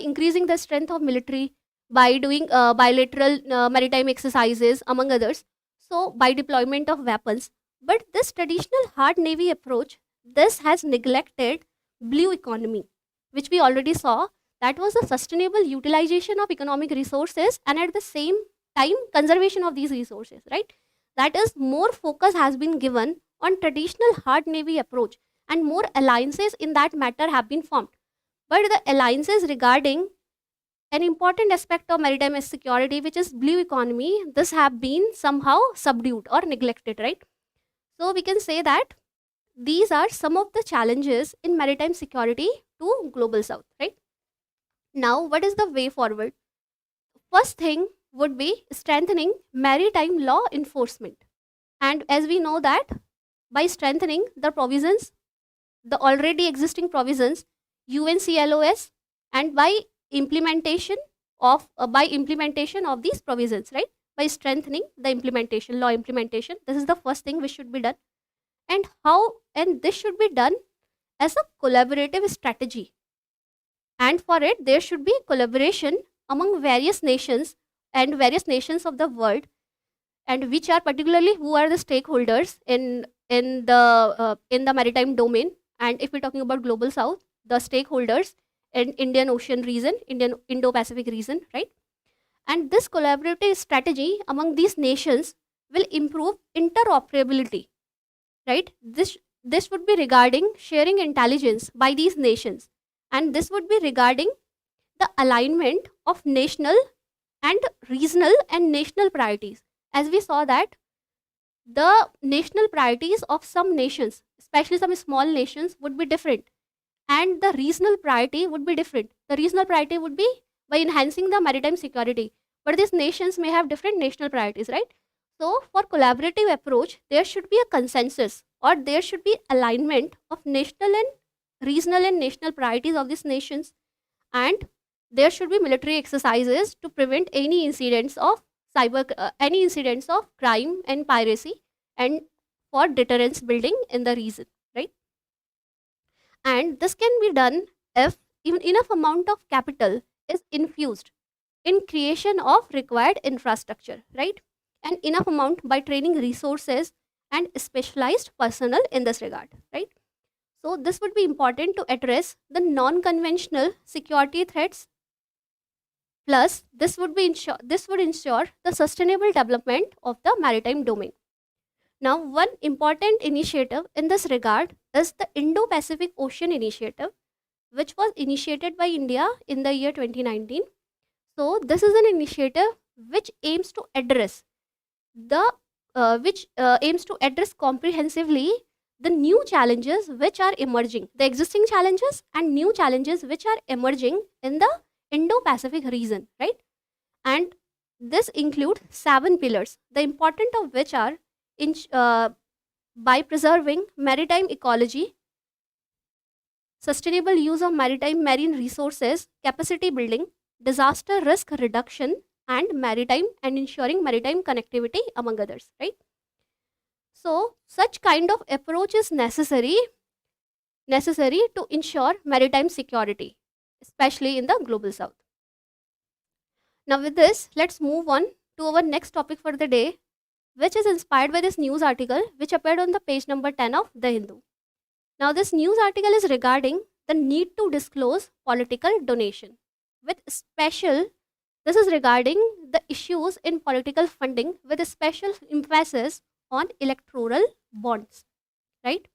increasing the strength of military, by doing bilateral maritime exercises among others, so by deployment of weapons. But this traditional hard navy approach, this has neglected blue economy, which we already saw, that was the sustainable utilization of economic resources and at the same time conservation of these resources, right? That is, more focus has been given on traditional hard navy approach and more alliances in that matter have been formed. But the alliances regarding an important aspect of maritime security, which is blue economy, this have been somehow subdued or neglected, right? So we can say that these are some of the challenges in maritime security to global south, right? Now, what is the way forward? First thing would be strengthening maritime law enforcement. And as we know that by strengthening the provisions, the already existing provisions, UNCLOS, and by implementation of these provisions, right? By strengthening the implementation, law implementation, this is the first thing which should be done. And this should be done as a collaborative strategy. And for it, there should be collaboration among various nations and various nations of the world, and which are particularly who are the stakeholders in the maritime domain. And if we're talking about global south, the stakeholders in Indian Ocean region, Indo-Pacific region, right? And this collaborative strategy among these nations will improve interoperability right? This would be regarding sharing intelligence by these nations, and this would be regarding the alignment of national and regional and national priorities. As we saw that the national priorities of some nations, especially some small nations, would be different, and the regional priority would be different. The regional priority would be by enhancing the maritime security, but these nations may have different national priorities, right? So for collaborative approach, there should be a consensus, or there should be alignment of national and regional and national priorities of these nations, and there should be military exercises to prevent any incidents of any incidents of crime and piracy, and for deterrence building in the region, right? And this can be done if even enough amount of capital is infused in creation of required infrastructure, right? And enough amount by training resources and specialized personnel in this regard, right? So this would be important to address the non-conventional security threats. Plus, this would ensure the sustainable development of the maritime domain. Now, one important initiative in this regard is the Indo-Pacific Ocean Initiative, which was initiated by India in the year 2019. So, this is an initiative which aims to address comprehensively the new challenges which are emerging, the existing challenges and new challenges which are emerging in the Indo-Pacific region, right? And this includes 7 pillars, the important of which are by preserving maritime ecology, sustainable use of marine resources, capacity building, disaster risk reduction, and ensuring maritime connectivity, among others, right? So such kind of approach is necessary to ensure maritime security, especially in the global south. Now with this, let's move on to our next topic for the day, which is inspired by this news article which appeared on the page number 10 of The Hindu. Now this news article is regarding the need to disclose political donation, with this is regarding the issues in political funding with a special emphasis on electoral bonds, right?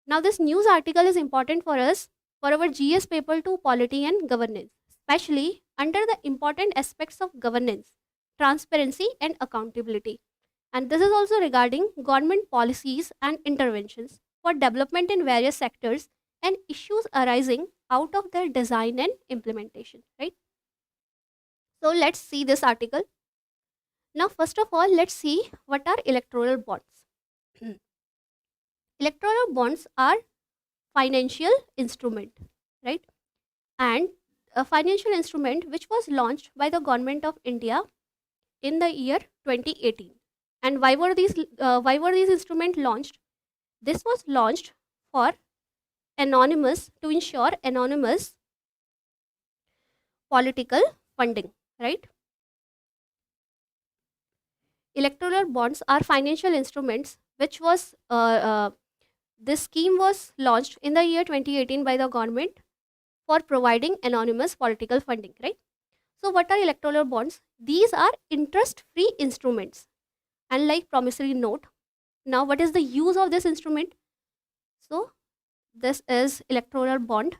Now this news article is important for us for our GS paper 2 polity and governance, especially under the important aspects of governance, transparency and accountability. And this is also regarding government policies and interventions for development in various sectors and issues arising out of their design and implementation, right? So let's see this article. Now first of all, let's see what are electoral bonds. Electoral bonds are financial instrument, right? And a financial instrument which was launched by the government of India in the year 2018. And why were these instruments launched? This was launched for to ensure anonymous political funding, right? Electoral bonds are financial instruments which was this scheme was launched in the year 2018 by the government for providing anonymous political funding, right? So what are electoral bonds? These are interest-free instruments, unlike promissory note. Now what is the use of this instrument? So this is electoral bond.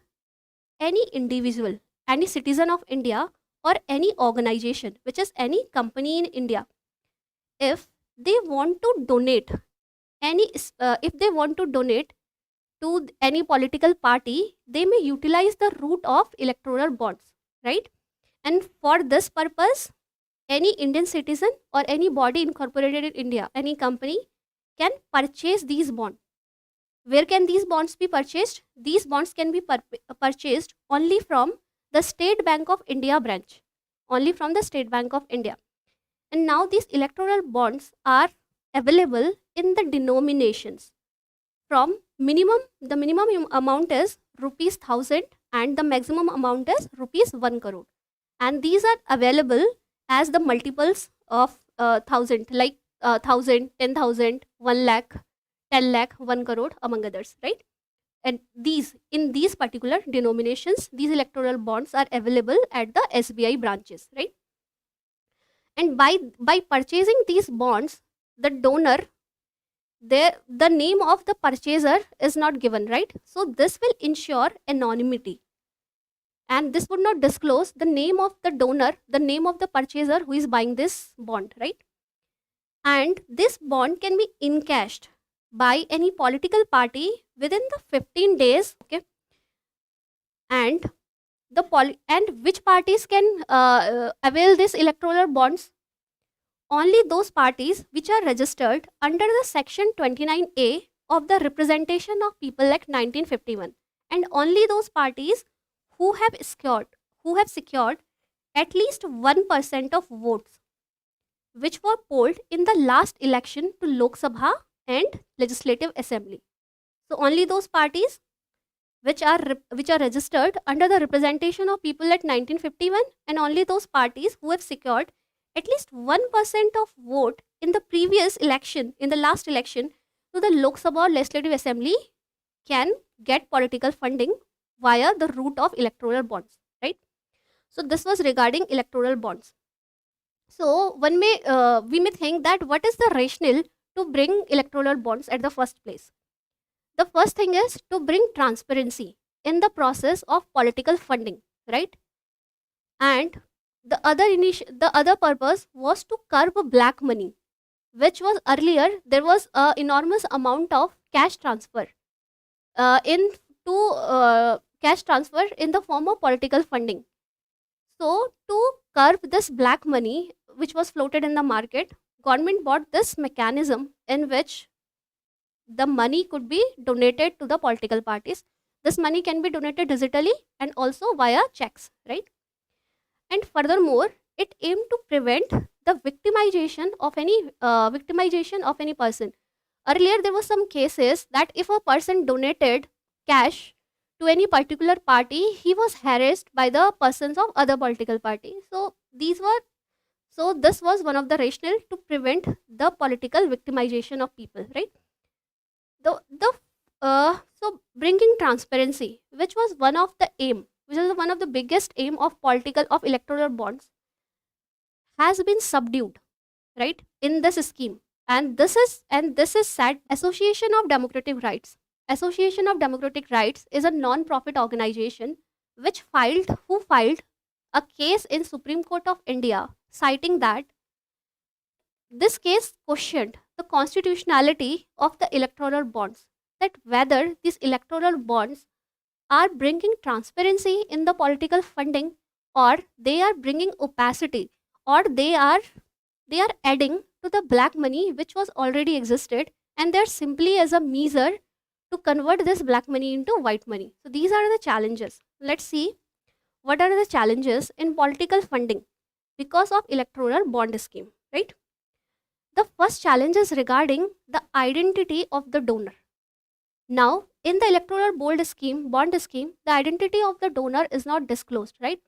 Any individual, any citizen of India, or any organization, which is any company in India, if they want to donate to any political party, they may utilize the route of electoral bonds, right? And for this purpose, any Indian citizen or any body incorporated in India, any company, can purchase these bonds. Where can these bonds be purchased? These bonds can be purchased only from the State Bank of India branch, only from the State Bank of India. And now these electoral bonds are available in the denominations from the minimum amount is rupees 1000 and the maximum amount is rupees 1 crore. And these are available as the multiples of 1000, like 1000, 10,000, 1 lakh, 10 lakh, 1 crore, among others, right? And in these particular denominations, these electoral bonds are available at the SBI branches, right? And by purchasing these bonds, the donor the name of the purchaser is not given, right? So this will ensure anonymity, and this would not disclose the name of the donor, the name of the purchaser who is buying this bond, right? And this bond can be encashed by any political party within the 15 days, okay? And and which parties can avail this electoral bonds? Only those parties which are registered under the section 29A of the Representation of People Act 1951, and only those parties who have secured at least 1% of votes which were polled in the last election to Lok Sabha and Legislative Assembly. So only those parties which are registered under the Representation of People Act 1951, and only those parties who have secured at least 1% of vote in the previous election, in the last election to the Lok Sabha or Legislative Assembly, can get political funding via the route of electoral bonds, right? So this was regarding electoral bonds. So we may think that what is the rationale to bring electoral bonds at the first place? The first thing is to bring transparency in the process of political funding, right? And the other purpose was to curb black money, which was earlier there was an enormous amount of cash transfer in the form of political funding. So to curb this black money which was floated in the market, government bought this mechanism in which the money could be donated to the political parties. This money can be donated digitally and also via checks, right? And furthermore, it aimed to prevent the victimization of any person. Earlier, there were some cases that if a person donated cash to any particular party, he was harassed by the persons of other political party. So this was one of the rationale to prevent the political victimization of people, right? So bringing transparency, which was one of the biggest aim of electoral bonds, has been subdued, right, in this scheme. And this is sad. Association of Democratic Rights is a non-profit organization who filed a case in Supreme Court of India, citing that this case questioned the constitutionality of the electoral bonds, that whether these electoral bonds are bringing transparency in the political funding, or they are bringing opacity, or they are adding to the black money which was already existed, and they're simply as a measure to convert this black money into white money. So these are the challenges. Let's see what are the challenges in political funding because of electoral bond scheme, right? The first challenge is regarding the identity of the donor. Now, in the electoral bond scheme, the identity of the donor is not disclosed, right?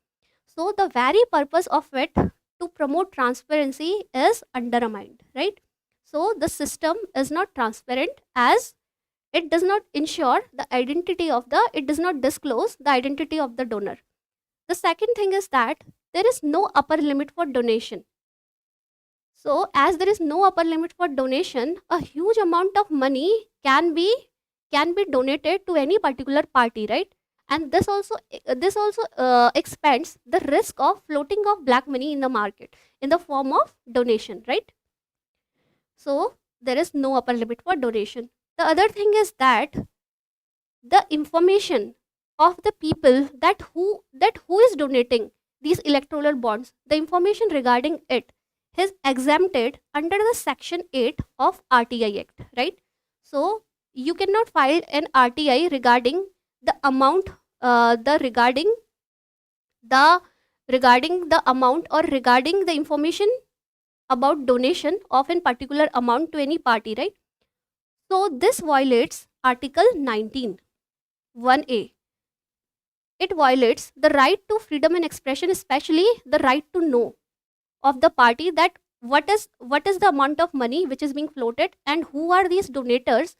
So the very purpose of it to promote transparency is undermined, right? So the system is not transparent, as it does not disclose the identity of the donor. The second thing is that there is no upper limit for donation. So as there is no upper limit for donation, a huge amount of money can be donated to any particular party, right? And this also expands the risk of floating of black money in the market in the form of donation, right? So there is no upper limit for donation. The other thing is that the information of the people that who is donating these electoral bonds, the information regarding it is exempted under the section 8 of RTI Act, right? So you cannot file an RTI regarding the amount, regarding the amount, or regarding the information about donation of a particular amount to any party, right? So this violates Article 19, 1A. It violates the right to freedom and expression, especially the right to know of the party that what is the amount of money which is being floated, and who are these donators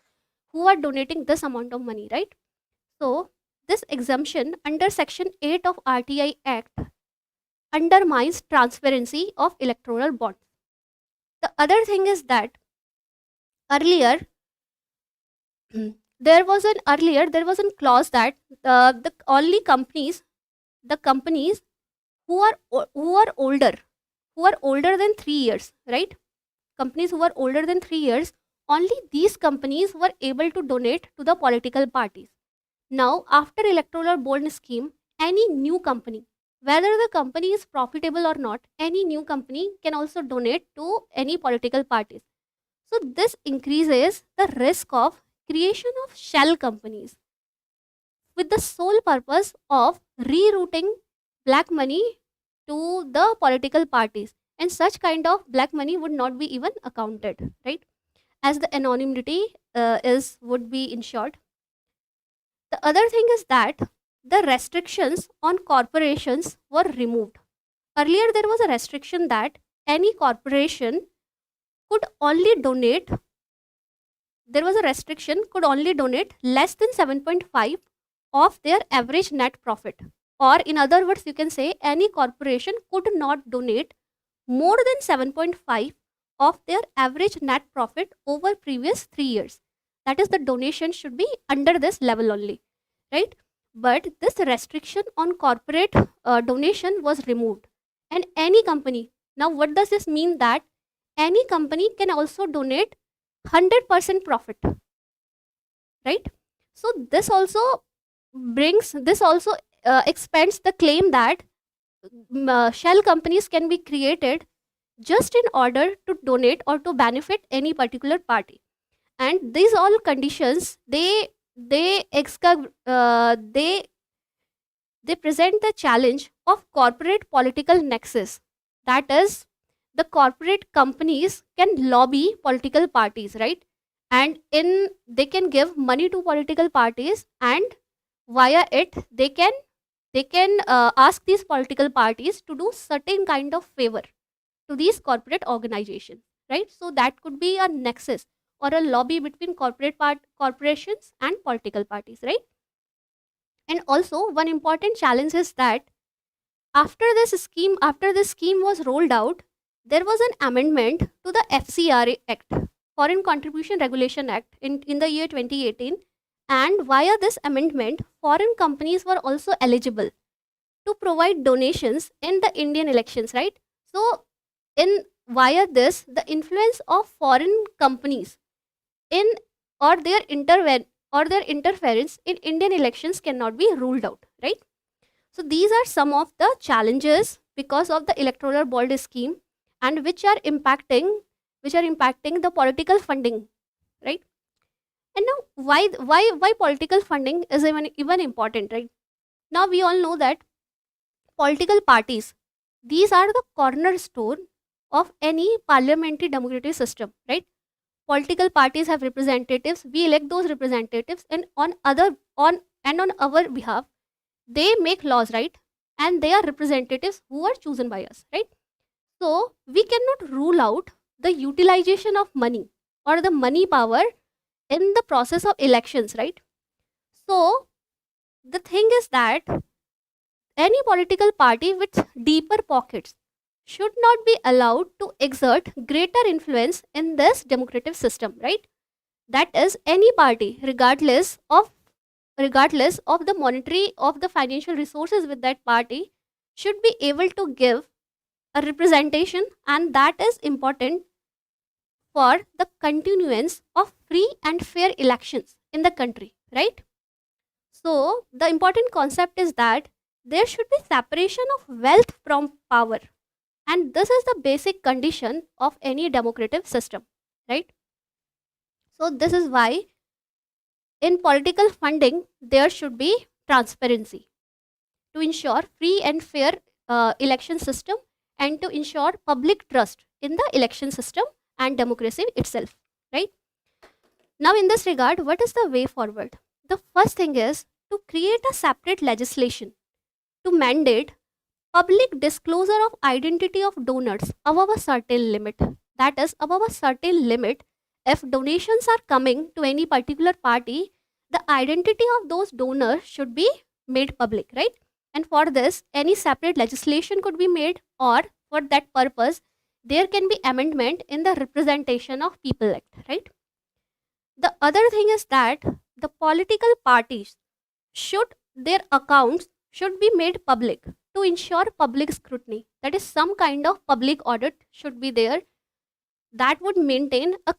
who are donating this amount of money, right? So this exemption under section 8 of RTI Act undermines transparency of electoral bonds. The other thing is that earlier there was an clause that the only companies, the companies who are older than 3 years, right? Companies who are older than 3 years, only these companies were able to donate to the political parties. Now, after electoral bond scheme, any new company, whether the company is profitable or not, any new company can also donate to any political parties. So this increases the risk of creation of shell companies with the sole purpose of rerouting black money to the political parties, and such kind of black money would not be even accounted, right, as the anonymity is would be ensured. The other thing is that the restrictions on corporations were removed. Earlier there was a restriction that any corporation could only donate, there was a restriction, could only donate less than 7.5 of their average net profit. Or in other words, you can say any corporation could not donate more than 7.5 of their average net profit over previous 3 years. That is, the donation should be under this level only, right? But this restriction on corporate donation was removed. And any company, now what does this mean? That any company can also donate 100% profit, right? So this also expands the claim that shell companies can be created just in order to donate or to benefit any particular party. And these all conditions, they present the challenge of corporate political nexus. That is, the corporate companies can lobby political parties, right? And in they can give money to political parties, and via it they can ask these political parties to do certain kind of favor to these corporate organizations, right? So that could be a nexus or a lobby between corporations and political parties, right? And also one important challenge is that after this scheme was rolled out, there was an amendment to the FCRA Act, Foreign Contribution Regulation Act, in the year 2018. And via this amendment, foreign companies were also eligible to provide donations in the Indian elections, right? So in via this, the influence of foreign companies in or their interference in Indian elections cannot be ruled out, right? So these are some of the challenges because of the electoral bond scheme, and which are impacting the political funding, right? And now why political funding is even important, right? Now we all know that political parties, these are the cornerstone of any parliamentary democratic system, right? Political parties have representatives, we elect those representatives, and on our behalf they make laws, right? And they are representatives who are chosen by us, right? So we cannot rule out the utilization of money or the money power in the process of elections, right? So the thing is that any political party with deeper pockets should not be allowed to exert greater influence in this democratic system, right? That is, any party, regardless of the monetary of the financial resources with that party, should be able to give a representation, and that is important for the continuance of free and fair elections in the country, right? So the important concept is that there should be separation of wealth from power, and this is the basic condition of any democratic system, right? So this is why in political funding there should be transparency to ensure free and fair election system, and to ensure public trust in the election system and democracy itself, right? Now in this regard, what is the way forward? The first thing is to create a separate legislation to mandate public disclosure of identity of donors above a certain limit. That is, above a certain limit, if donations are coming to any particular party, the identity of those donors should be made public, right? And for this, any separate legislation could be made, or for that purpose, there can be amendment in the Representation of People Act, right? The other thing is that the political parties should their accounts should be made public to ensure public scrutiny. That is, some kind of public audit should be there that would maintain a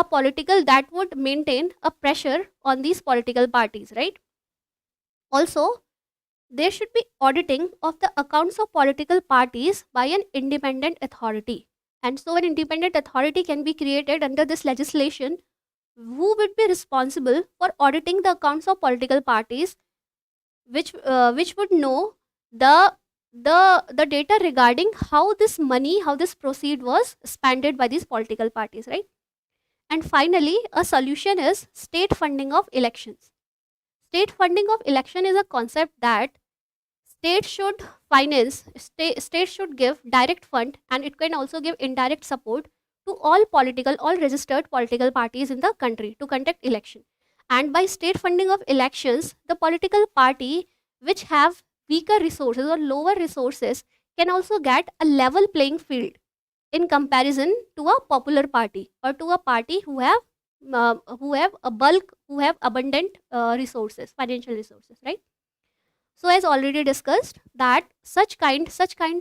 political that would maintain a pressure on these political parties, right? Also, there should be auditing of the accounts of political parties by an independent authority. And so, an independent authority can be created under this legislation who would be responsible for auditing the accounts of political parties, which would know the the data regarding how this money, how this proceed was spent by these political parties, right? And finally, a solution is state funding of elections. State funding of election is a concept that state should give direct fund, and it can also give indirect support to all registered political parties in the country to conduct election. And by state funding of elections, the political party which have weaker resources or lower resources can also get a level playing field in comparison to a popular party or to a party who have a bulk, who have abundant resources, financial resources, right? So, as already discussed, that such kind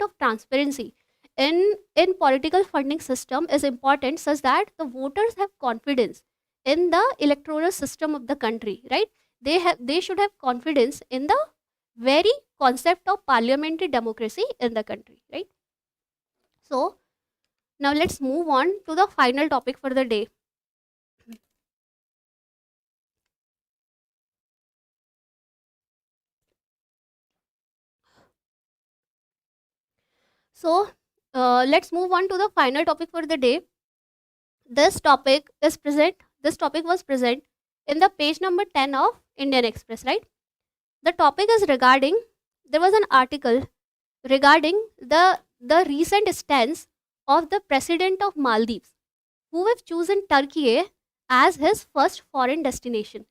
of transparency in political funding system is important, such that the voters have confidence in the electoral system of the country, right? They should have confidence in the very concept of parliamentary democracy in the country, right? So, now let's move on to the final topic for the day. So, let's move on to the final topic for the day. This topic is present. This topic was present in the page number 10 of Indian Express, right? The topic is regarding, there was an article regarding the recent stance of the president of Maldives, who have chosen Turkey as his first foreign destination.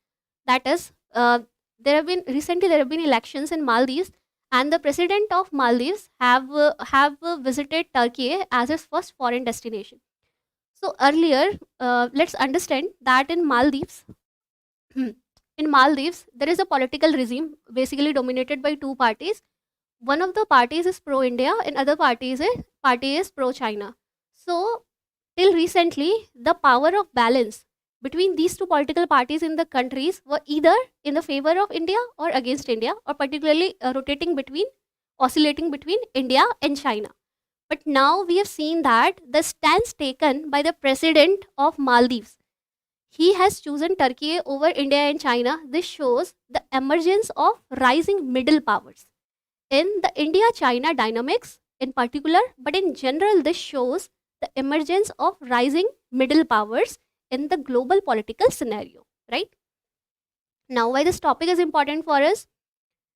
That is, there have been elections in Maldives, and the president of Maldives have visited Turkey as his first foreign destination. So earlier, let's understand that in Maldives, in Maldives, there is a political regime basically dominated by two parties. One of the parties is pro-India, and other party is pro-China. So till recently, the power of balance between these two political parties in the countries were either in the favor of India or against India, or particularly oscillating between India and China. But now we have seen that the stance taken by the president of Maldives, he has chosen Turkey over India and China. This shows the emergence of rising middle powers in the India China dynamics in particular, but in general, this shows the emergence of rising middle powers in the global political scenario, right? Now, why this topic is important for us?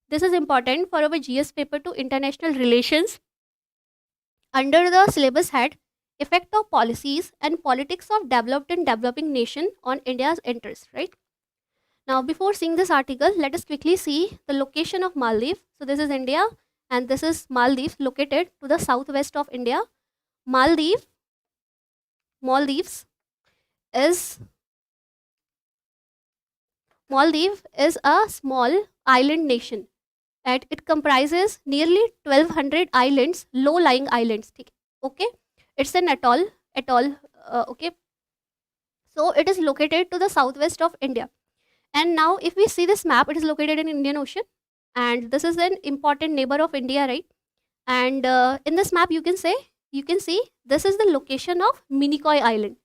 This is important for our GS paper to international relations under the syllabus head effect of policies and politics of developed and developing nation on India's interest, right? Now, before seeing this article, let us quickly see the location of Maldives. So, this is India and this is Maldives, located to the southwest of India. Maldives is a small island nation, and it comprises nearly 1200 islands, low-lying islands. Okay, it's an atoll. Okay, so it is located to the southwest of India. And now, if we see this map, it is located in Indian Ocean, and this is an important neighbor of India, right? And in this map, you can see this is the location of Minicoy Island.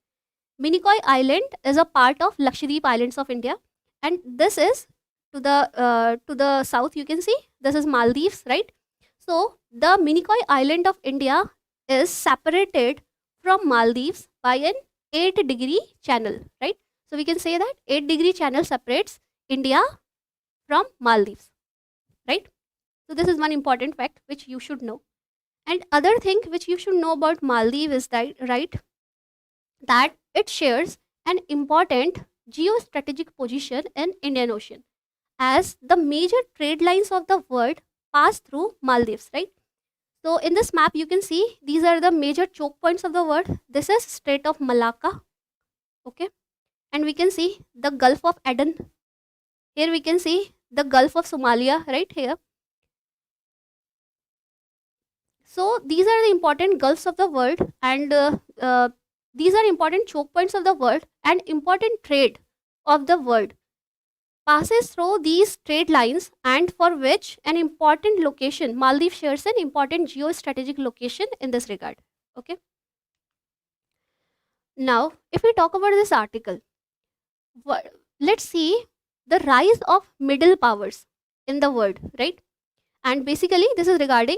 Minicoy Island is a part of Lakshadweep Islands of India, and this is to the south. You can see this is Maldives, right? So the Minicoy Island of India is separated from Maldives by an 8-degree channel, right? So we can say that 8-degree channel separates India from Maldives, right? So this is one important fact which you should know. And other thing which you should know about Maldives is that, right, that it shares an important geostrategic position in Indian Ocean, as the major trade lines of the world pass through Maldives, right? So in this map, you can see these are the major choke points of the world. This is Strait of Malacca, okay? and we can see the Gulf of Aden. Here we can see the Gulf of Somalia right here. So these are the important gulfs of the world, and these are important choke points of the world, and important trade of the world passes through these trade lines, and for which an important location, Maldives shares an important geostrategic location in this regard. Okay. Now, if we talk about this article, let's see the rise of middle powers in the world, right? And basically, this is regarding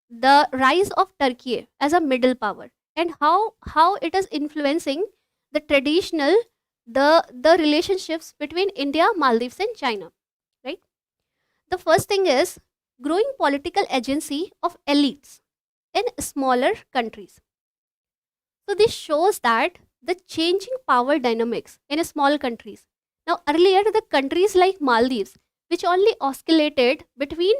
the rise of Turkey as a middle power, and how it is influencing the traditional the relationships between India, Maldives, and China, right? The first thing is growing political agency of elites in smaller countries. So this shows that the changing power dynamics in small countries. Now earlier the countries like Maldives, which only oscillated between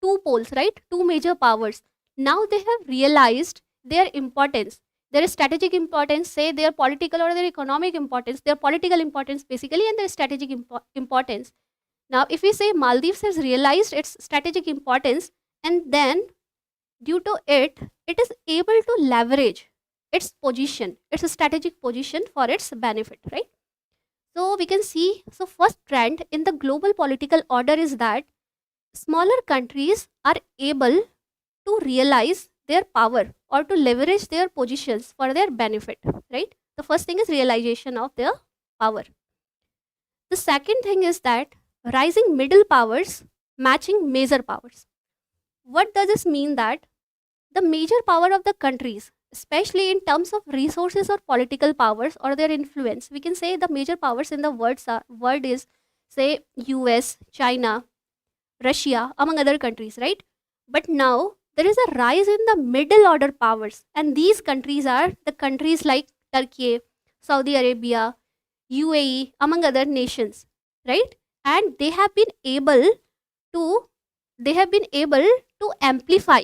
two poles, right? Two major powers. Now they have realized their importance, their strategic importance, say their political or their economic importance, their political importance basically, and their strategic importance. Now, if we say Maldives has realized its strategic importance, and then due to it, it is able to leverage its position, its strategic position for its benefit, right? So we can see, so first trend in the global political order is that smaller countries are able to realize their power or to leverage their positions for their benefit, right? The first thing is realization of their power. The second thing is that rising middle powers matching major powers. What does this mean? That the major power of the countries, especially in terms of resources or political powers or their influence, we can say the major powers in the world is, say, US, China, Russia, among other countries, right? But now there is a rise in the middle order powers, and these countries are the countries like Turkey, Saudi Arabia, UAE, among other nations, right? And they have been able to amplify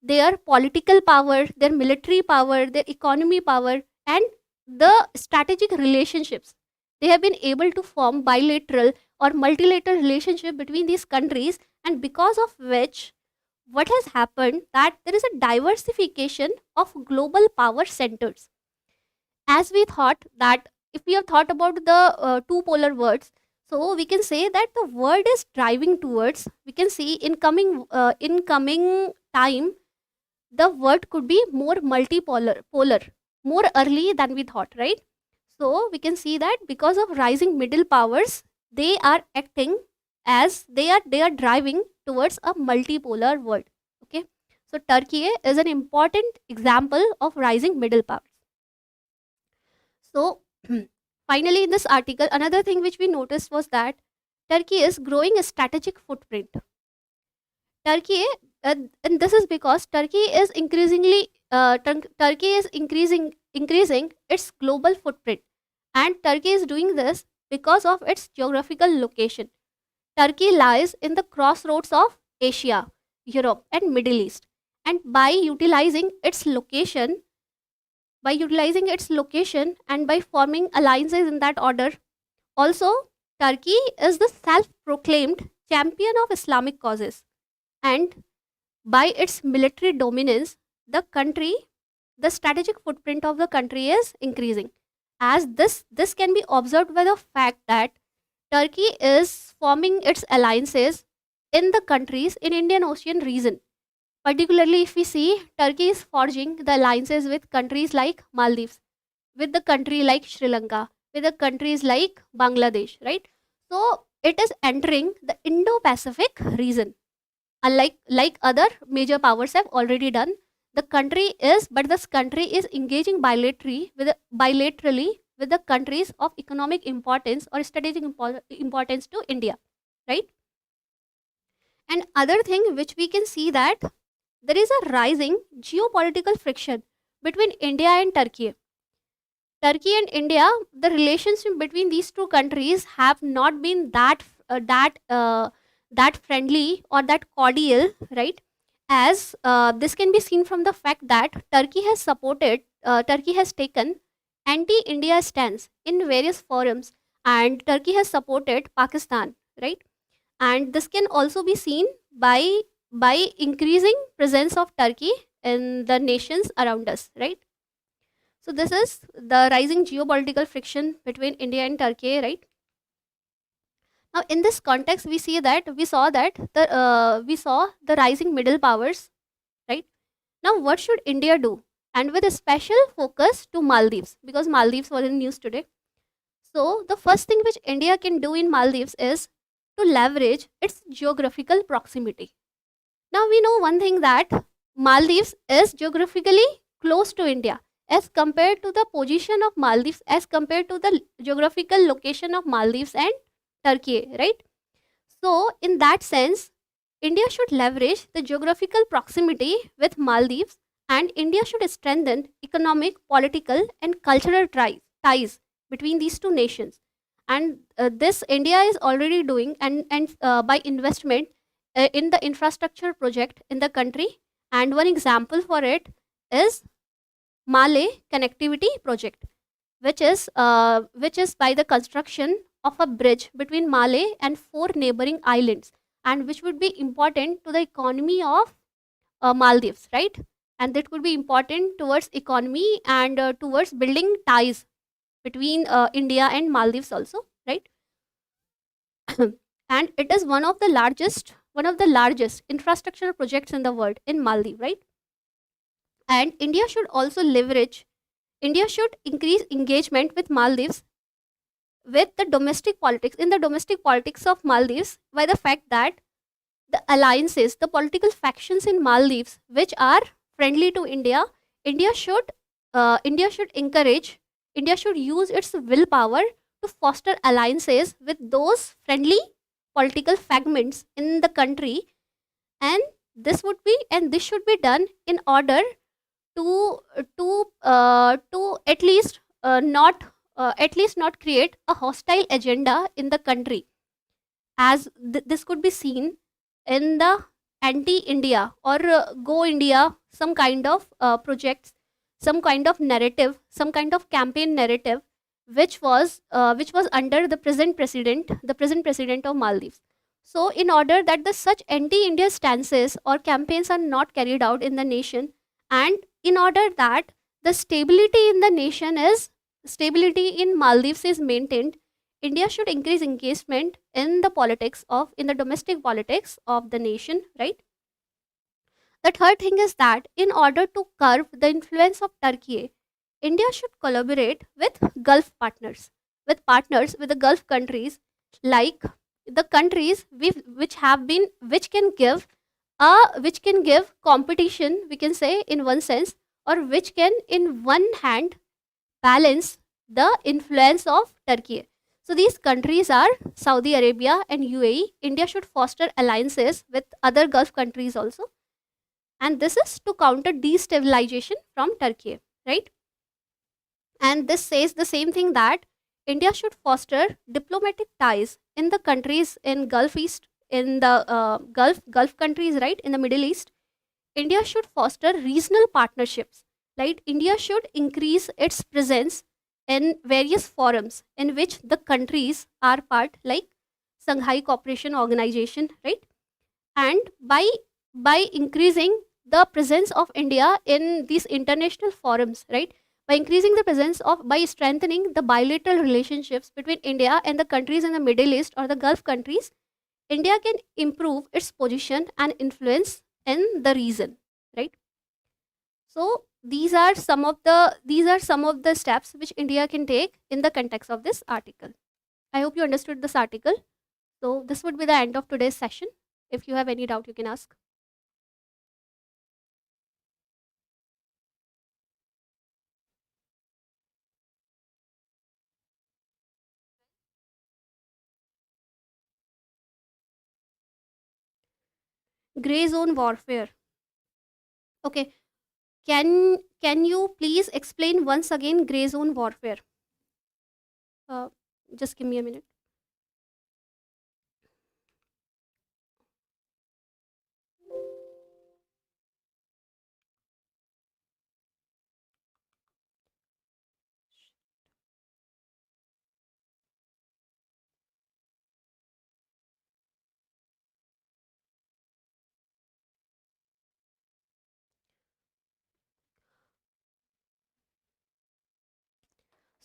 their political power, their military power, their economy power, and the strategic relationships. They have been able to form bilateral or multilateral relationship between these countries, and because of which, what has happened, that there is a diversification of global power centers. As we thought that, if we have thought about the two polar worlds, so we can say that the world is driving towards, we can see in coming time, the world could be more polar more early than we thought, right? So we can see that because of rising middle powers, they are acting as they are driving towards a multipolar world. Okay, so Turkey is an important example of rising middle powers. So finally, in this article, another thing which we noticed was that Turkey is growing a strategic footprint. Turkey, and this is because Turkey is increasing its global footprint, and Turkey is doing this because of its geographical location. Turkey lies in the crossroads of Asia, Europe, and Middle East, and by utilizing its location, and by forming alliances in that order, also Turkey is the self-proclaimed champion of Islamic causes, and by its military dominance, the strategic footprint of the country is increasing. As this can be observed by the fact that Turkey is forming its alliances in the countries in Indian Ocean region. Particularly, if we see, Turkey is forging the alliances with countries like Maldives, with the country like Sri Lanka, with the countries like Bangladesh, right? So it is entering the Indo-Pacific region. Unlike like other major powers have already done, this country is engaging bilaterally with the countries of economic importance or strategic importance to India, right? And other thing which we can see, that there is a rising geopolitical friction between India and Turkey. Turkey and India, the relationship between these two countries have not been that friendly or that cordial, right? As this can be seen from the fact that Turkey has taken anti-India stance in various forums, and Turkey has supported Pakistan, right? And this can also be seen by increasing presence of Turkey in the nations around us, right? So this is the rising geopolitical friction between India and Turkey, right? Now, in this context, we saw the rising middle powers, right? Now, what should India do? And with a special focus to Maldives, because Maldives was in news today. So, the first thing which India can do in Maldives is to leverage its geographical proximity. Now, we know one thing, that Maldives is geographically close to India as compared to the position of Maldives, as compared to the geographical location of Maldives and Turkey, right? So, in that sense, India should leverage the geographical proximity with Maldives, and India should strengthen economic, political, and cultural ties between these two nations. And this India is already doing, and by investment in the infrastructure project in the country. And one example for it is Malay connectivity project, which is by the construction of a bridge between Malay and four neighboring islands, and which would be important to the economy of Maldives, right? And that could be important towards economy and towards building ties between India and Maldives also, right? And it is one of the largest infrastructure projects in the world in Maldives, right? And India should increase engagement with Maldives, with the domestic politics of Maldives, by the fact that the alliances, the political factions in Maldives which are friendly to India, India should India should encourage, India should use its willpower to foster alliances with those friendly political fragments in the country. And this should be done in order to at least not create a hostile agenda in the country, as this could be seen in the anti-India or go India, some kind of projects, some kind of narrative, some kind of campaign narrative, which was under the present president of Maldives. So, in order that the such anti-India stances or campaigns are not carried out in the nation, and in order that the stability in Maldives is maintained, India should increase engagement in the domestic politics of the nation, right? The third thing is that in order to curb the influence of Turkey, India should collaborate with Gulf partners, with the Gulf countries, like the countries which can give competition, we can say, in one sense, or which can in one hand balance the influence of Turkey. So these countries are Saudi Arabia and UAE. India should foster alliances with other Gulf countries also, and this is to counter destabilization from Turkey, right? And this says the same thing, that India should foster diplomatic ties in the countries in Gulf East, in the Gulf countries, right, in the Middle East. India should foster regional partnerships. Right? India should increase its presence in various forums in which the countries are part, like Shanghai Cooperation Organization, right? And by increasing the presence of India in these international forums, right? By strengthening the bilateral relationships between India and the countries in the Middle East or the Gulf countries, India can improve its position and influence in the region, right? So these are some of the steps which India can take in the context of this article. I hope you understood this article. So this would be the end of today's session. If you have any doubt, you can ask. Gray zone warfare. Okay. Can you please explain once again gray zone warfare? Uh, just give me a minute.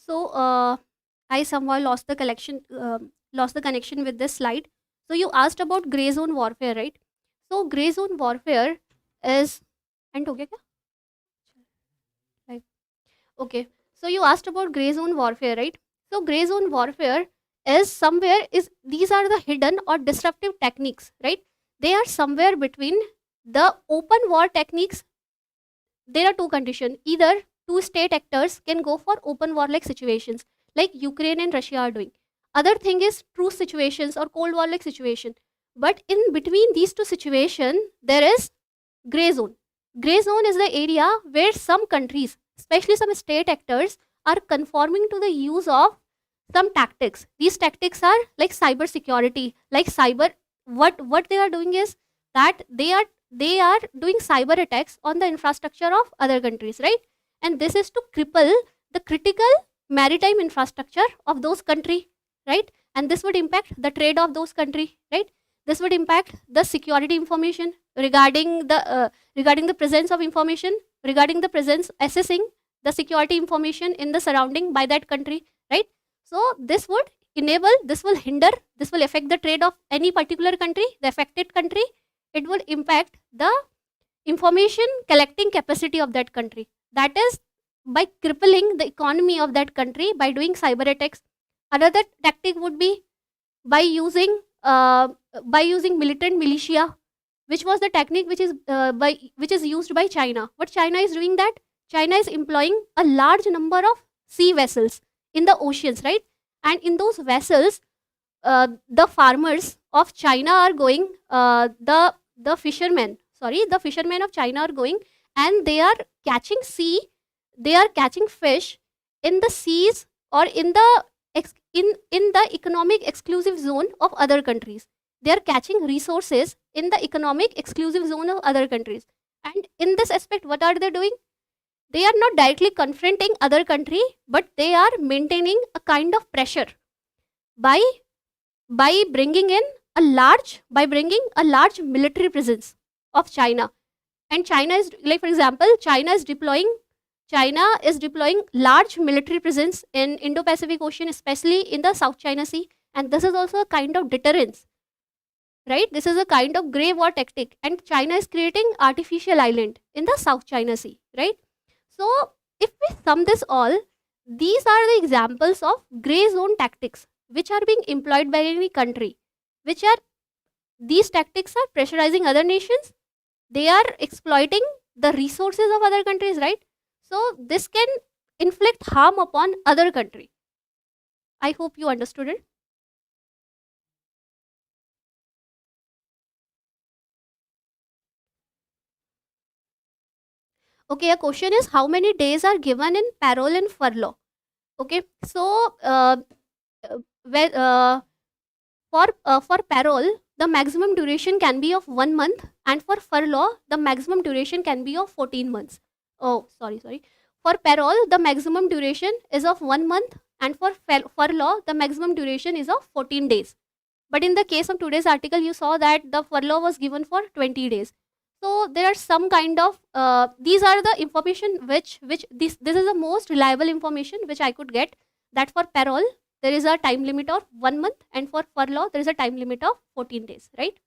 So I somehow lost the connection with this slide. So you asked about gray zone warfare, right? So gray zone warfare is end हो गया क्या? Like, okay. So you asked about gray zone warfare, right? So gray zone warfare is somewhere is these are the hidden or disruptive techniques, right? They are somewhere between the open war techniques. There are two conditions. Either two state actors can go for open war like situations, like Ukraine and Russia are doing. Other thing is truce situations or cold war like situation. But in between these two situations, there is gray zone. Gray zone is the area where some countries, especially some state actors, are conforming to the use of some tactics. These tactics are like cyber security, like cyber. What they are doing is that they are doing cyber attacks on the infrastructure of other countries, right? And this is to cripple the critical maritime infrastructure of those country, right? And this would impact the trade of those country, right? This would impact the security information regarding the presence of information, regarding the presence assessing the security information in the surrounding by that country, right? So this would this will hinder, this will affect the trade of any particular country, the affected country. It will impact the information collecting capacity of that country. That is by crippling the economy of that country by doing cyber attacks. Another tactic would be by using militant militia, which was the technique which is used by China. What China is doing, that China is employing a large number of sea vessels in the oceans, right? And in those vessels, the farmers of China are going, the fishermen of China are going, and they are catching fish in the seas or in the in the economic exclusive zone of other countries. They are catching resources in the economic exclusive zone of other countries. And in this aspect, what are they doing? They are not directly confronting other country, but they are maintaining a kind of pressure by bringing a large military presence of China. And China is, like for example, China is deploying large military presence in Indo-Pacific Ocean, especially in the South China Sea. And this is also a kind of deterrence, right? This is a kind of grey war tactic. And China is creating artificial island in the South China Sea, right? So if we sum this all, these are the examples of grey zone tactics which are being employed by any country. These tactics are pressurizing other nations. They are exploiting the resources of other countries, right? So this can inflict harm upon other country. I hope you understood it. Okay, a question is how many days are given in parole and furlough? Okay, so well, for parole, the maximum duration can be of 1 month, and for furlough, the maximum duration can be of 14 months. Oh, sorry. For parole, the maximum duration is of 1 month, and for furlough, the maximum duration is of 14 days. But in the case of today's article, you saw that the furlough was given for 20 days. So there are some kind of these are the information which this is the most reliable information which I could get, that for parole there is a time limit of 1 month, and for furlough there is a time limit of 14 days, right?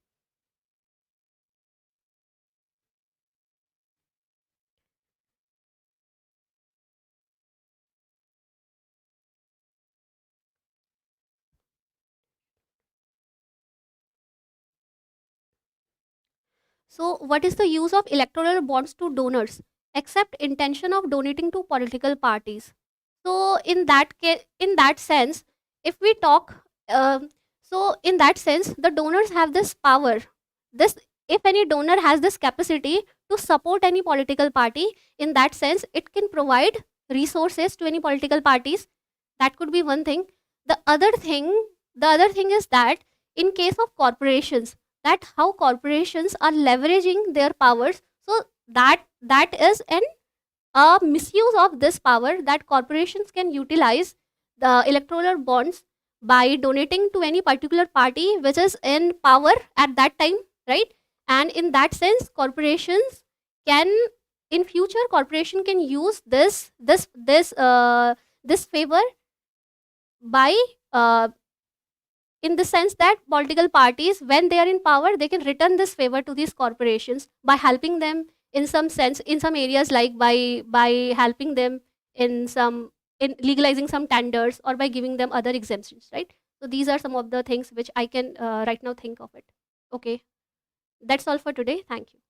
So what is the use of electoral bonds to donors except intention of donating to political parties? So in that sense, if we talk, so in that sense, the donors have this power. This, if any donor has this capacity to support any political party, in that sense, it can provide resources to any political parties. That could be one thing. The other thing, is that in case of corporations, that how corporations are leveraging their powers. So that is an a misuse of this power, that corporations can utilize the electoral bonds by donating to any particular party which is in power at that time, right? And in that sense, corporations can, in future, corporation can use this favor by in the sense that political parties, when they are in power, they can return this favor to these corporations by helping them in some sense, in some areas, like by helping them in some, in legalizing some tenders, or by giving them other exemptions, right? So these are some of the things which I can right now think of it. Okay, that's all for today. Thank you.